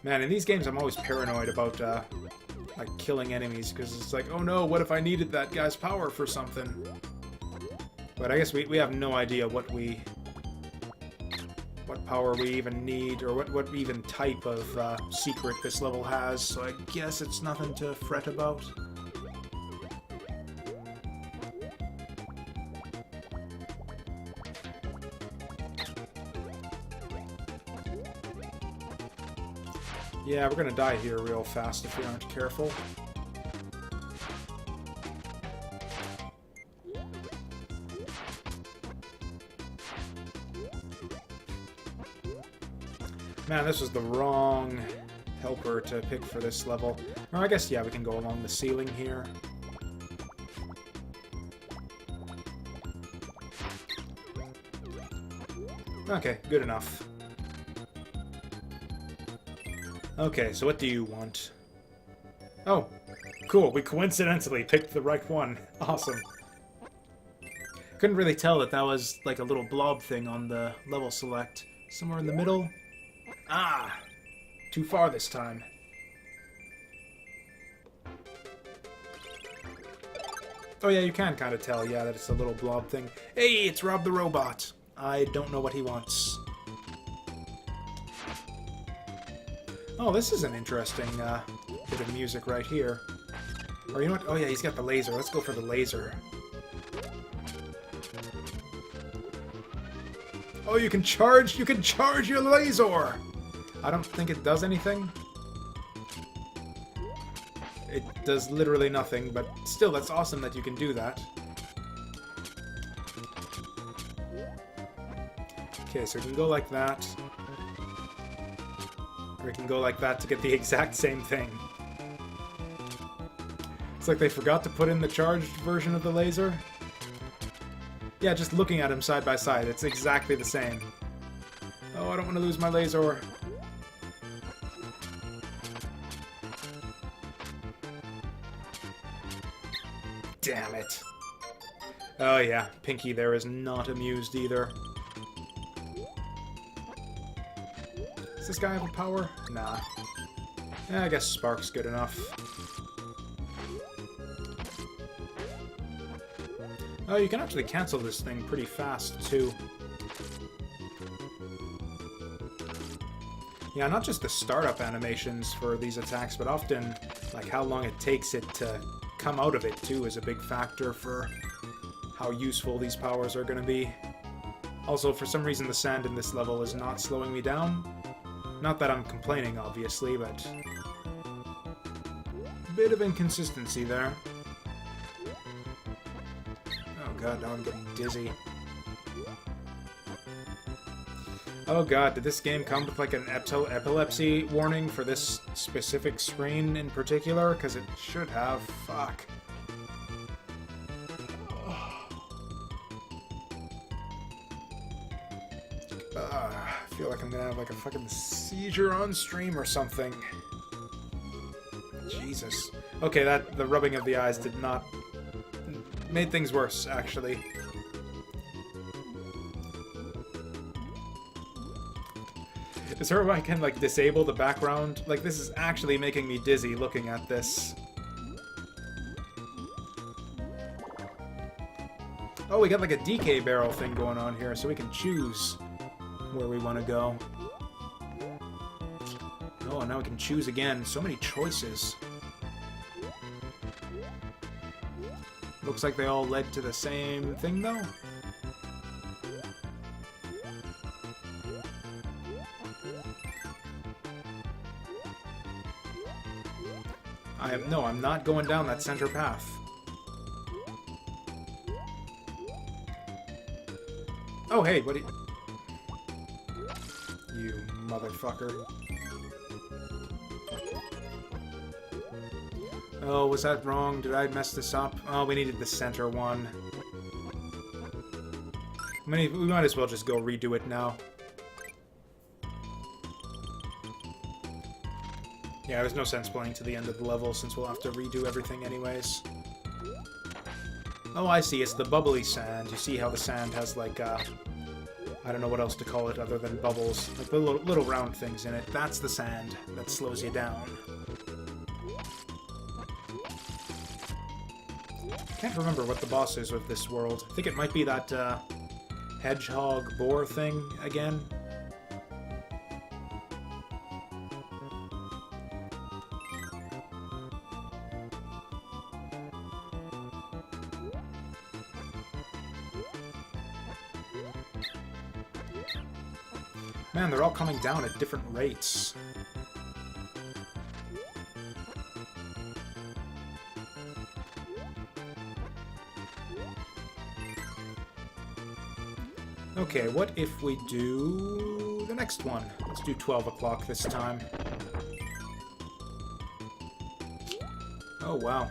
Man, in these games I'm always paranoid about, like, killing enemies, because it's like, oh no, what if I needed that guy's power for something? But I guess we have no idea what power we even need, or what even type of secret this level has, so I guess it's nothing to fret about. Yeah, we're gonna die here real fast if we aren't careful. Man, this was the wrong helper to pick for this level. Or I guess, yeah, we can go along the ceiling here. Okay, good enough. Okay, so what do you want? Oh, cool, we coincidentally picked the right one. Awesome. Couldn't really tell that was like a little blob thing on the level select. Somewhere in the middle? Ah! Too far this time. Oh yeah, you can kind of tell, yeah, that it's a little blob thing. Hey, it's Rob the Robot! I don't know what he wants. Oh, this is an interesting bit of music right here. Or you know what? Oh yeah, he's got the laser. Let's go for the laser. Oh, you can charge your laser! I don't think it does anything. It does literally nothing, but still, that's awesome that you can do that. Okay, so we can go like that. Or we can go like that to get the exact same thing. It's like they forgot to put in the charged version of the laser. Yeah, just looking at them side by side, it's exactly the same. Oh, I don't want to lose my laser. Damn it. Oh yeah, Pinky there is not amused either. Does this guy have a power? Nah. Yeah, I guess Spark's good enough. Oh, you can actually cancel this thing pretty fast, too. Yeah, not just the startup animations for these attacks, but often, like, how long it takes it to come out of it, too, is a big factor for how useful these powers are going to be. Also, for some reason, the sand in this level is not slowing me down. Not that I'm complaining, obviously, but... a bit of inconsistency there. Oh god, now I'm getting dizzy. Oh god, did this game come with like an epilepsy warning for this specific screen in particular? Because it should have. Fuck. I feel like I'm gonna have like a fucking seizure on stream or something. Jesus. Okay, the rubbing of the eyes did not... made things worse, actually. Is there a way I can, like, disable the background? Like, this is actually making me dizzy looking at this. Oh, we got, like, a DK barrel thing going on here, so we can choose where we want to go. Oh, now we can choose again. So many choices. Looks like they all led to the same thing, though. No, I'm not going down that center path. Oh, hey, what do you motherfucker. Oh, was that wrong? Did I mess this up? Oh, we needed the center one. I mean, we might as well just go redo it now. Yeah, there's no sense playing to the end of the level since we'll have to redo everything anyways. Oh, I see. It's the bubbly sand. You see how the sand has, like, I don't know what else to call it other than bubbles. Like, the little round things in it. That's the sand that slows you down. Can't remember what the boss is with this world. I think it might be that, hedgehog boar thing again. Man, they're all coming down at different rates. Okay, what if we do the next one? Let's do 12 o'clock this time. Oh, wow.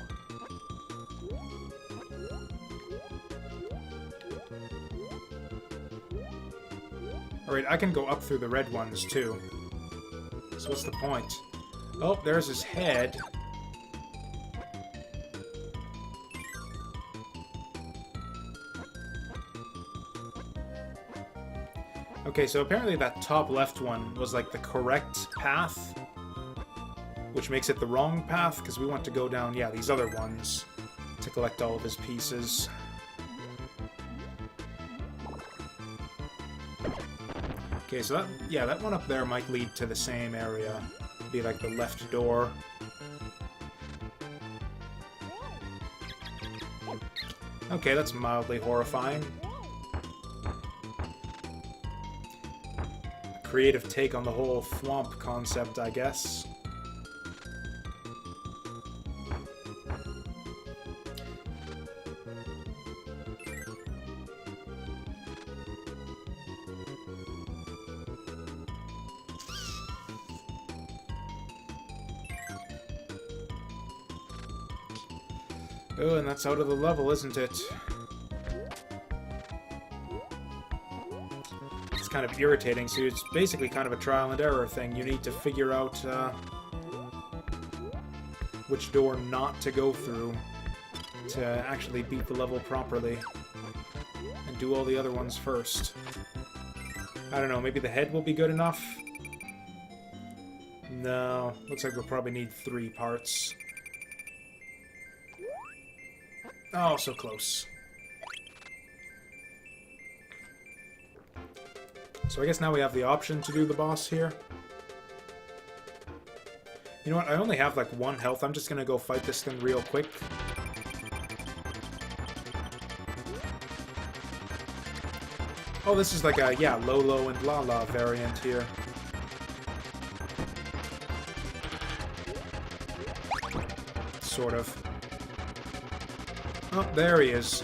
Alright, I can go up through the red ones, too. So what's the point? Oh, there's his head. Okay, so apparently that top left one was like the correct path, which makes it the wrong path, because we want to go down, yeah, these other ones to collect all of his pieces. Okay, so that one up there might lead to the same area. Be like the left door. Okay, that's mildly horrifying. A creative take on the whole thwomp concept, I guess. Oh, and that's out of the level, isn't it? It's kind of irritating, so it's basically kind of a trial and error thing. You need to figure out which door not to go through to actually beat the level properly. And do all the other ones first. I don't know, maybe the head will be good enough? No, looks like we'll probably need 3 parts. Oh, so close. So I guess now we have the option to do the boss here. You know what? I only have like 1 health. I'm just gonna go fight this thing real quick. Oh, this is like a, yeah, Lolo and Lala variant here. Sort of. Oh, there he is.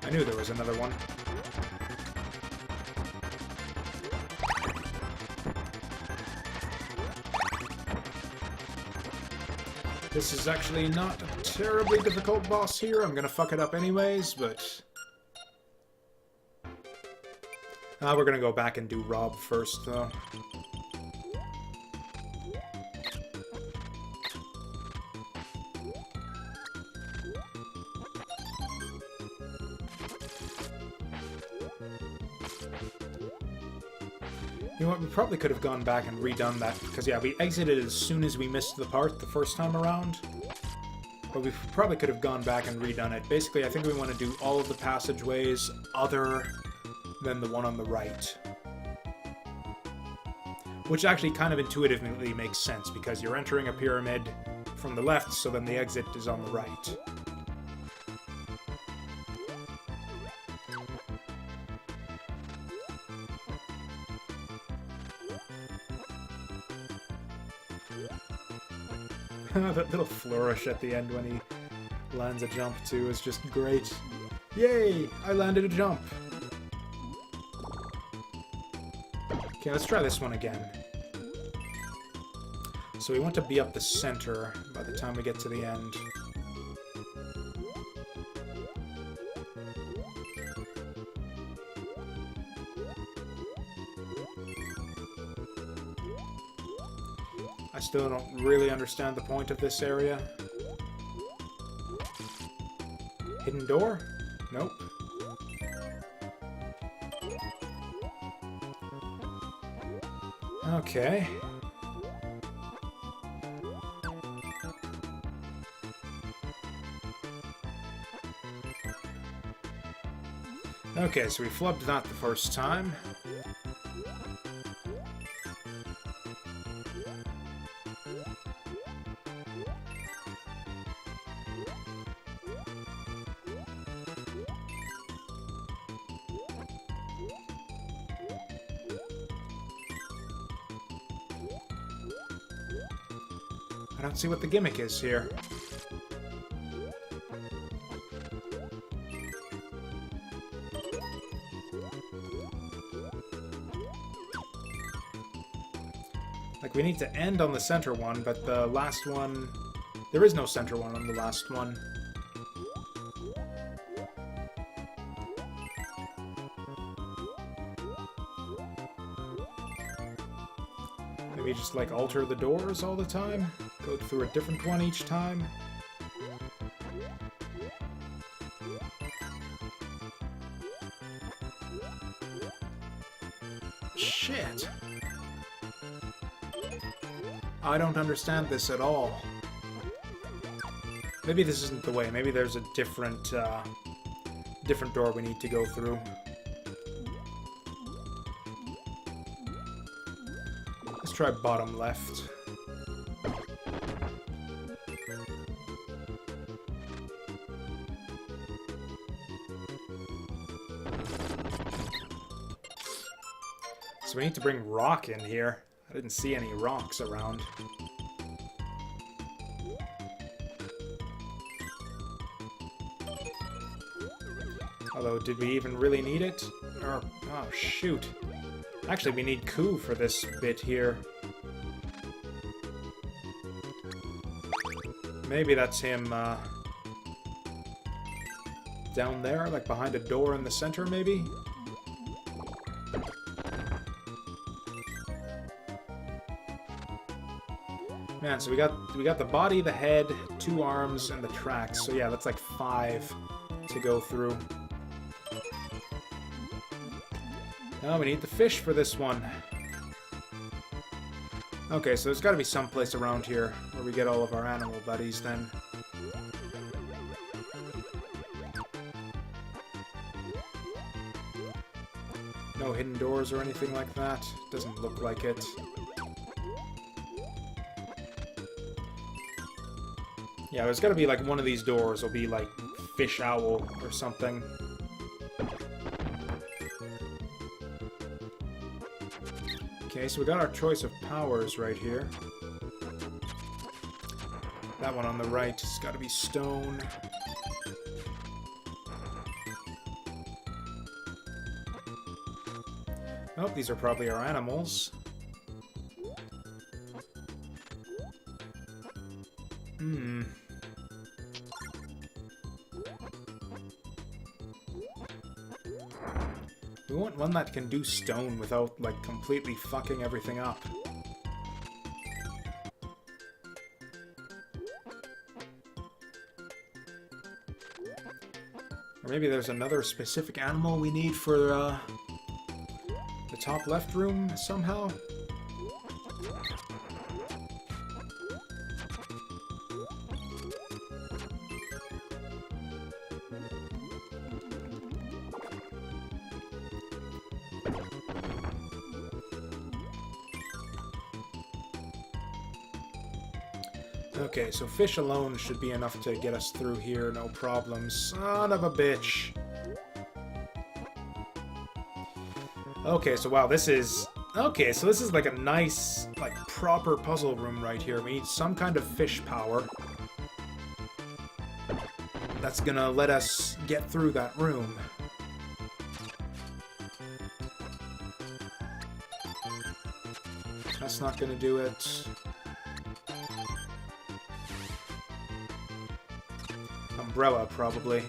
I knew there was another one. This is actually not a terribly difficult boss here. I'm gonna fuck it up anyways, but... we're gonna go back and do Rob first, though. You know what, we probably could have gone back and redone that, because yeah, we exited as soon as we missed the part the first time around. But we probably could have gone back and redone it. Basically, I think we want to do all of the passageways other than the one on the right. Which actually kind of intuitively makes sense, because you're entering a pyramid from the left, so then the exit is on the right. That little flourish at the end when he lands a jump, too, is just great. Yay! I landed a jump! Okay, let's try this one again. So we want to be up the center by the time we get to the end. I still don't really understand the point of this area. Hidden door? Nope. Okay. Okay, so we flubbed that the first time. I don't see what the gimmick is here. Like, we need to end on the center one, but the last one... There is no center one on the last one. Maybe just, like, alter the doors all the time? Go through a different one each time? Shit! I don't understand this at all. Maybe this isn't the way. Maybe there's a different, different door we need to go through. Let's try bottom left. So we need to bring rock in here. I didn't see any rocks around. Although, did we even really need it? Or, oh, shoot. Actually, we need Ku for this bit here. Maybe that's him, down there, like behind a door in the center, maybe? Man, so we got the body, the head, 2 arms, and the tracks. So yeah, that's like 5 to go through. Now we need the fish for this one. Okay, so there's got to be some place around here where we get all of our animal buddies then. hidden doors or anything like that. Doesn't look like it. Yeah, there's gotta be like one of these doors will be like Fish Owl or something. Okay, so we got our choice of powers right here. That one on the right has got to be stone. Oh, these are probably our animals. Hmm. We want one that can do stone without, like, completely fucking everything up. Or maybe there's another specific animal we need for, the top left room, somehow? Okay, so fish alone should be enough to get us through here, no problem. Son of a bitch! Okay, so wow, this is... Okay, so this is like a nice, like, proper puzzle room right here. We need some kind of fish power. That's gonna let us get through that room. That's not gonna do it. Umbrella, probably.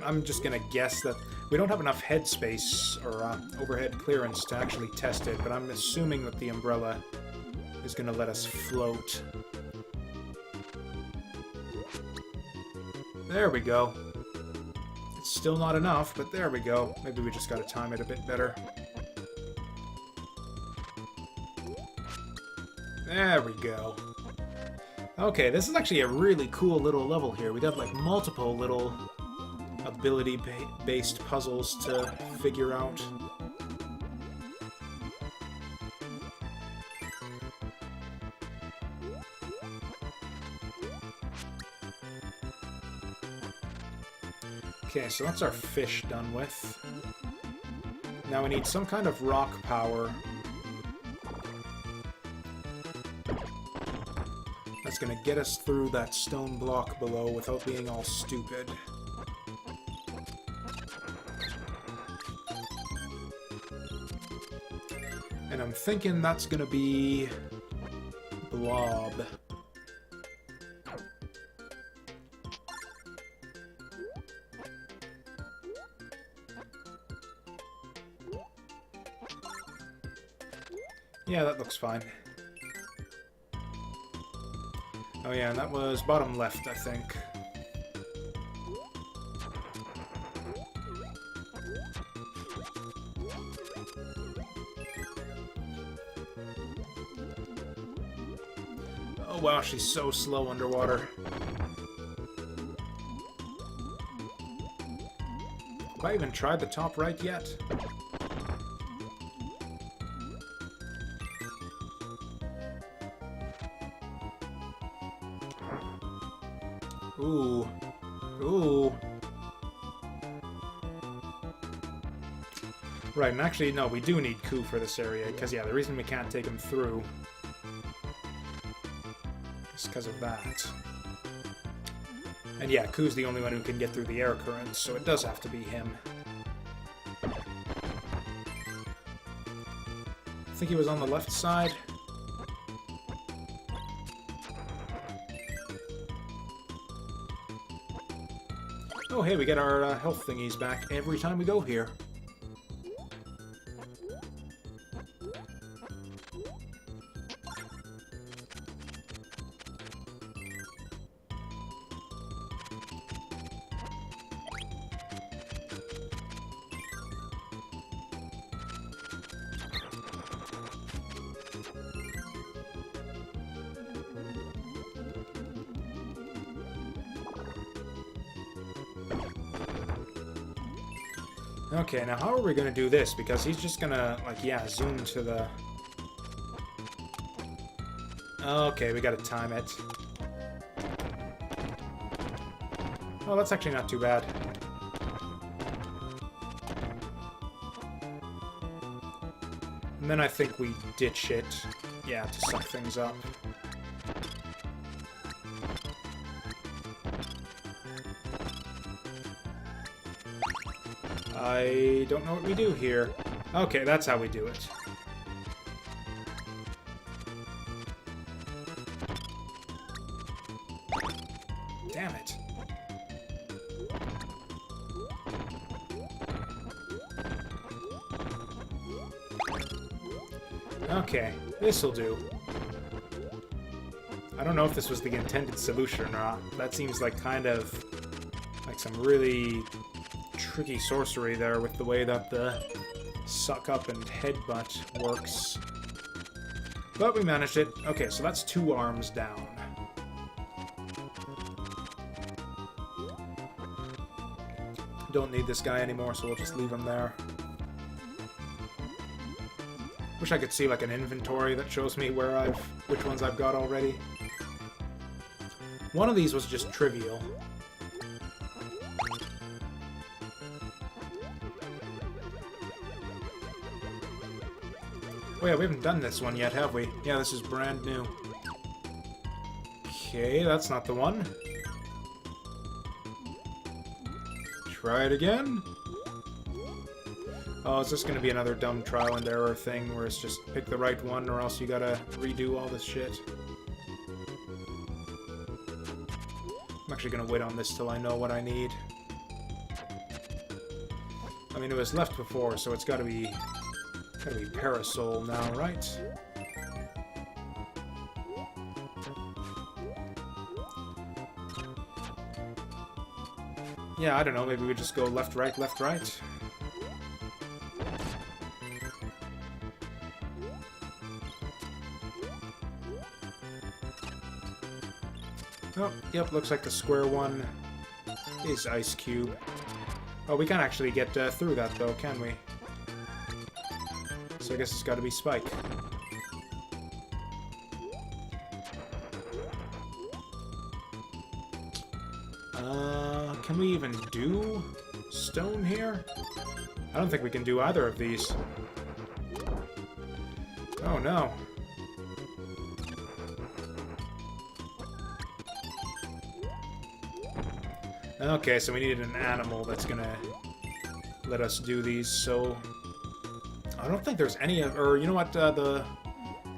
I'm just gonna guess that we don't have enough headspace or overhead clearance to actually test it, but I'm assuming that the umbrella is gonna let us float. There we go. It's still not enough, but there we go. Maybe we just gotta time it a bit better. There we go. Okay, this is actually a really cool little level here. We got like multiple little ability-based puzzles to figure out. Okay, so that's our fish done with. Now we need some kind of rock power. That's gonna get us through that stone block below without being all stupid. And I'm thinking that's gonna be... Blob. Yeah, that looks fine. Oh yeah, and that was bottom left, I think. Oh wow, she's so slow underwater. Have I even tried the top right yet? Ooh. Ooh. Right, and actually, no, we do need Ku for this area, because, yeah, the reason we can't take him through is because of that. And yeah, Ku's the only one who can get through the air currents, so it does have to be him. I think he was on the left side. Oh, hey, we get our health thingies back every time we go here. Okay, now how are we gonna do this? Because he's just gonna, like, yeah, zoom to the... Okay, we gotta time it. Oh, that's actually not too bad. And then I think we ditch it. Yeah, to suck things up. I don't know what we do here. Okay, that's how we do it. Damn it. Okay, this'll do. I don't know if this was the intended solution or not. That seems like kind of like some really tricky sorcery there with the way that the suck up and headbutt works. But we managed it. Okay, so that's 2 arms down. Don't need this guy anymore, so we'll just leave him there. Wish I could see like an inventory that shows me where which ones I've got already. One of these was just trivial. Oh yeah, we haven't done this one yet, have we? Yeah, this is brand new. Okay, that's not the one. Try it again. Oh, is this going to be another dumb trial and error thing where it's just pick the right one or else you gotta redo all this shit? I'm actually going to wait on this till I know what I need. I mean, it was left before, so it's gotta be Parasol now, right? Yeah, I don't know, maybe we just go left, right, left, right. Oh, yep, looks like the square one is Ice Cube. Oh, we can't actually get through that, though, can we? So I guess it's gotta be Spike. Can we even do stone here? I don't think we can do either of these. Oh, no. Okay, so we needed an animal that's gonna let us do these, so... I don't think there's any of... Or, you know what, the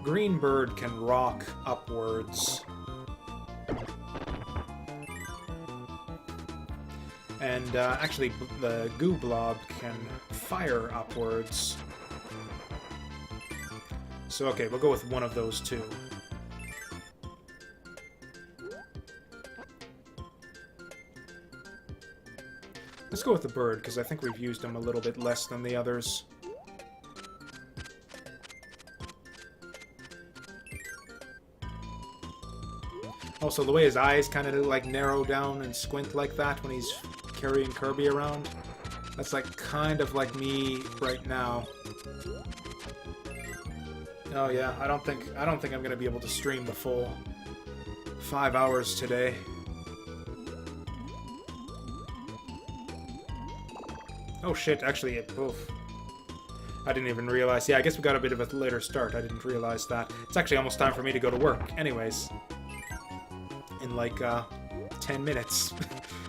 green bird can rock upwards. And, actually, the goo blob can fire upwards. So, okay, we'll go with one of those two. Let's go with the bird, because I think we've used him a little bit less than the others. Also, the way his eyes kind of like narrow down and squint like that when he's carrying Kirby around, that's like kind of like me right now. Oh yeah, I don't think I'm gonna be able to stream the full 5 hours today. Oh shit, actually, oof. I didn't even realize. Yeah, I guess we got a bit of a later start. I didn't realize that. It's actually almost time for me to go to work. Anyways. In like, 10 minutes.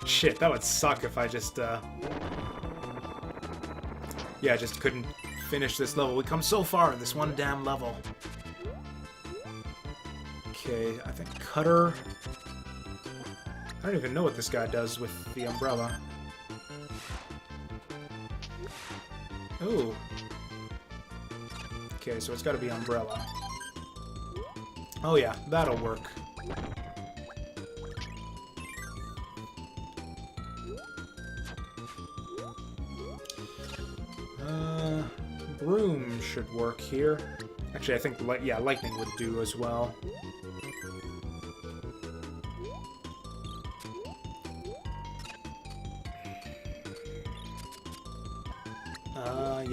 Shit, that would suck if I just, yeah, I just couldn't finish this level. We come so far in this one damn level. Okay, I think Cutter... I don't even know what this guy does with the umbrella. Ooh. Okay, so it's gotta be umbrella. Oh yeah, that'll work. Broom should work here. Actually, I think, yeah, lightning would do as well.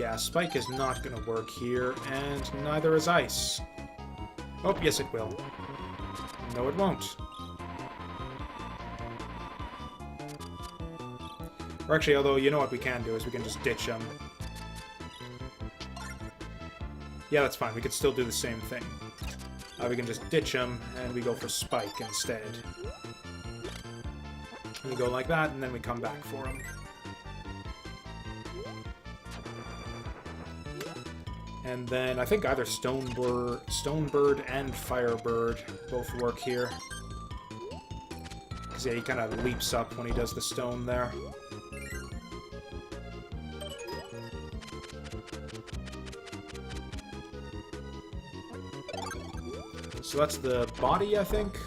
Yeah, Spike is not going to work here, and neither is Ice. Oh, yes it will. No, it won't. Or actually, although, you know what we can do is we can just ditch him. Yeah, that's fine. We could still do the same thing. We can just ditch him, and we go for Spike instead. And we go like that, and then we come back for him. And then I think either Stonebird and Firebird both work here. Because, yeah, he kind of leaps up when he does the stone there. So that's the body, I think.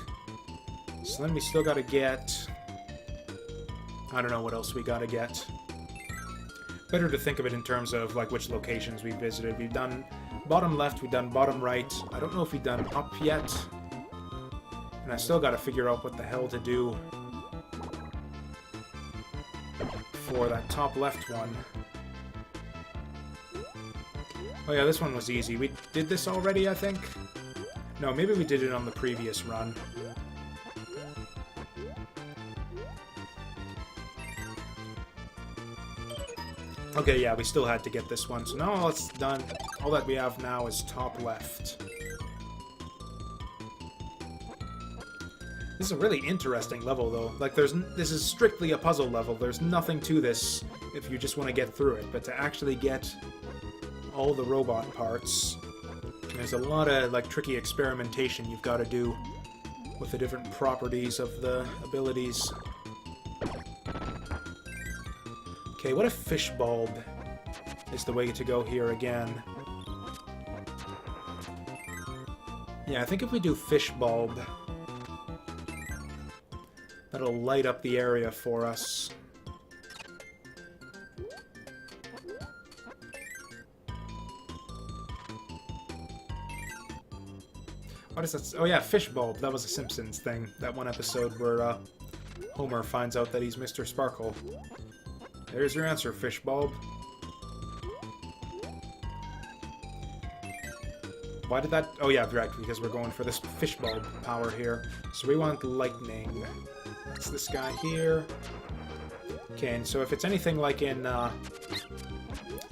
So then we still gotta get... I don't know what else we gotta get. Better to think of it in terms of, like, which locations we visited. We've done bottom left, we've done bottom right. I don't know if we've done up yet. And I still gotta figure out what the hell to do for that top left one. Oh yeah, this one was easy. We did this already, I think? No, maybe we did it on the previous run. Okay, yeah, we still had to get this one. So now all it's done, all that we have now is top left. This is a really interesting level, though. Like, this is strictly a puzzle level. There's nothing to this if you just want to get through it. But to actually get all the robot parts, there's a lot of, like, tricky experimentation you've got to do with the different properties of the abilities. Okay, what if Fish Bulb is the way to go here again? Yeah, I think if we do Fish Bulb, that'll light up the area for us. What is that? Oh yeah, Fish Bulb. That was a Simpsons thing. That one episode where Homer finds out that he's Mr. Sparkle. There's your answer, Fish Bulb. Why did that... Oh yeah, right, because we're going for this Fish Bulb power here. So we want lightning. It's this guy here. Okay, and so if it's anything like in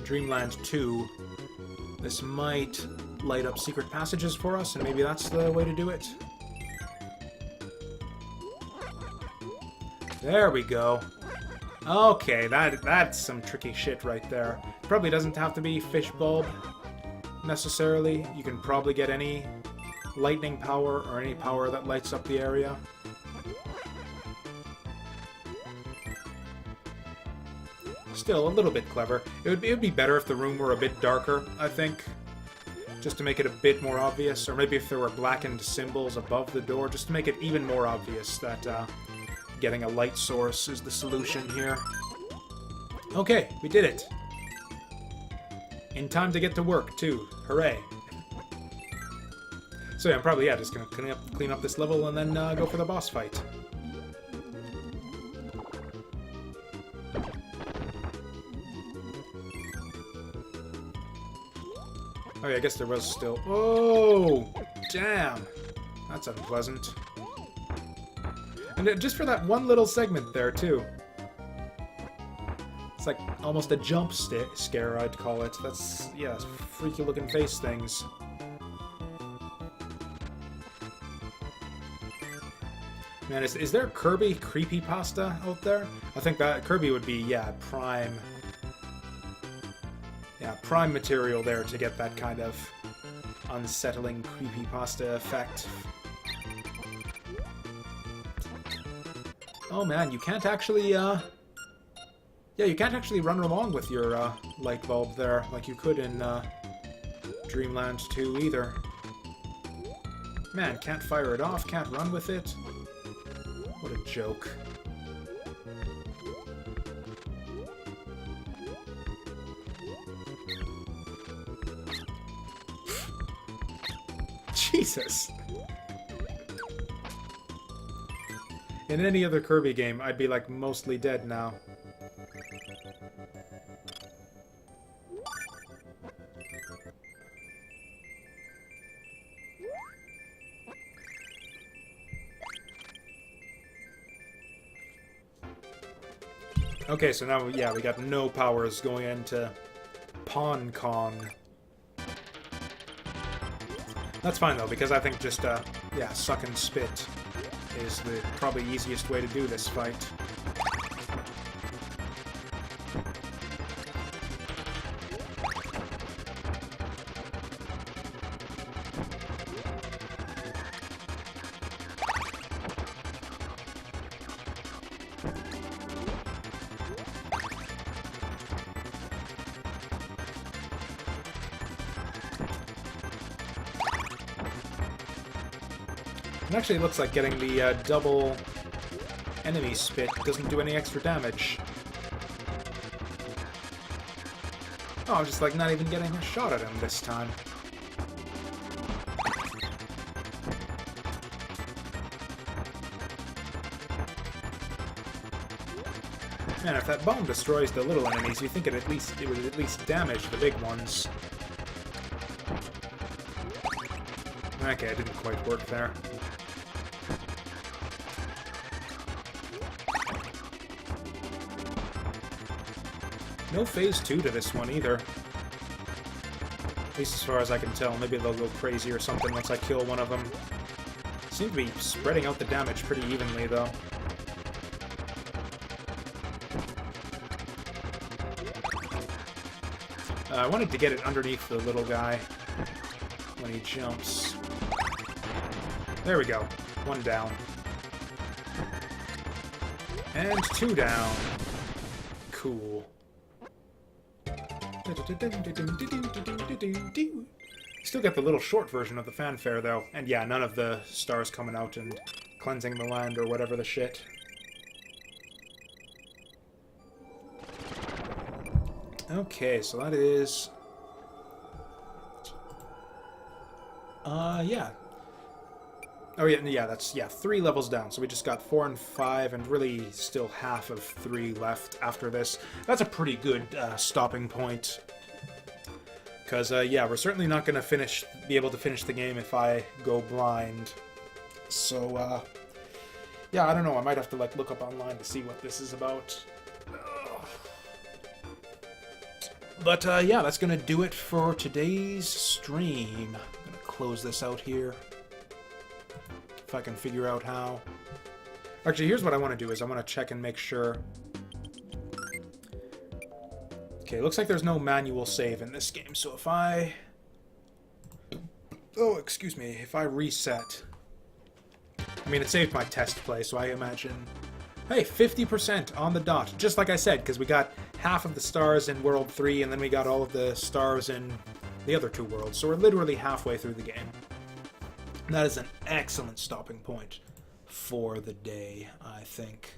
Dreamland 2, this might light up secret passages for us, and maybe that's the way to do it. There we go. Okay, that's some tricky shit right there. Probably doesn't have to be Fish Bulb, necessarily. You can probably get any lightning power, or any power that lights up the area. Still, a little bit clever. It would be better if the room were a bit darker, I think. Just to make it a bit more obvious. Or maybe if there were blackened symbols above the door, just to make it even more obvious that getting a light source is the solution here. Okay, we did it. In time to get to work, too. Hooray. So yeah, I'm probably, just gonna clean up this level and then go for the boss fight. Oh yeah, I guess there was still... Oh! Damn! That's unpleasant. And just for that one little segment there, too. It's like almost a jump scare, I'd call it. That's, yeah, freaky looking face things. Man, is there Kirby creepypasta out there? I think that Kirby would be, yeah, prime material there to get that kind of unsettling creepypasta effect. Oh man, you can't actually, yeah, you can't actually run along with your light bulb there like you could in Dreamland 2 either. Man, can't fire it off, can't run with it. What a joke. Jesus. In any other Kirby game, I'd be, like, mostly dead now. Okay, so now, yeah, we got no powers going into Pon Kong. That's fine, though, because I think just, yeah, suck and spit is the probably easiest way to do this fight. It actually looks like getting the double enemy spit doesn't do any extra damage. Oh, I'm just like not even getting a shot at him this time. Man, if that bomb destroys the little enemies, you think it would at least damage the big ones. Okay, it didn't quite work there. No phase 2 to this one either. At least as far as I can tell. Maybe they'll go crazy or something once I kill one of them. Seem to be spreading out the damage pretty evenly, though. I wanted to get it underneath the little guy when he jumps. There we go. One down. And 2 down. Cool. Still got the little short version of the fanfare, though. And yeah, none of the stars coming out and cleansing the land or whatever the shit. Okay, so that is... yeah. Oh, yeah, that's, 3 levels down. So we just got 4 and 5, and really still half of 3 left after this. That's a pretty good stopping point. Because, yeah, we're certainly not going to be able to finish the game if I go blind. So, yeah, I don't know. I might have to, like, look up online to see what this is about. But, yeah, that's going to do it for today's stream. I'm going to close this out here. If I can figure out how. Actually, here's what I want to do is I want to check and make sure. Okay, looks like there's no manual save in this game, so if I... Oh, excuse me. If I reset... I mean, it saved my test play, so I imagine... Hey, 50% on the dot. Just like I said, because we got half of the stars in World 3, and then we got all of the stars in the other 2 worlds. So we're literally halfway through the game. And that is an excellent stopping point for the day, I think.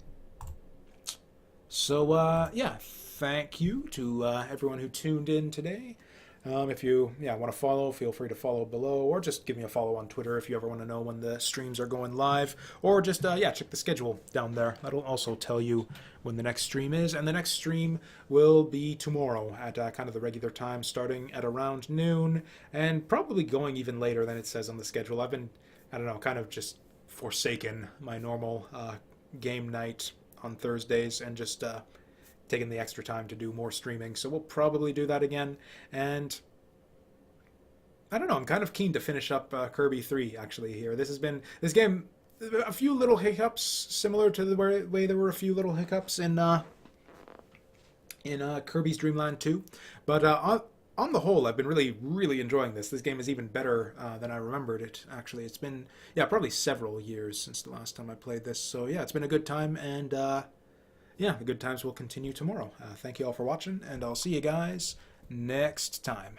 So, yeah, thank you to everyone who tuned in today. If you want to follow, feel free to follow below, or just give me a follow on Twitter if you ever want to know when the streams are going live, or just, check the schedule down there. That'll also tell you when the next stream is, and the next stream will be tomorrow at kind of the regular time, starting at around noon, and probably going even later than it says on the schedule. I've been, I don't know, kind of just forsaken my normal game night on Thursdays, and just taking the extra time to do more streaming, so we'll probably do that again. And I don't know, I'm kind of keen to finish up Kirby 3 actually here. This game, a few little hiccups similar to the way there were a few little hiccups in Kirby's Dream Land 2, but on the whole, I've been really enjoying this. This game is even better than I remembered it, actually. It's been, probably several years since the last time I played this, so yeah, it's been a good time, and yeah, the good times will continue tomorrow. Thank you all for watching, and I'll see you guys next time.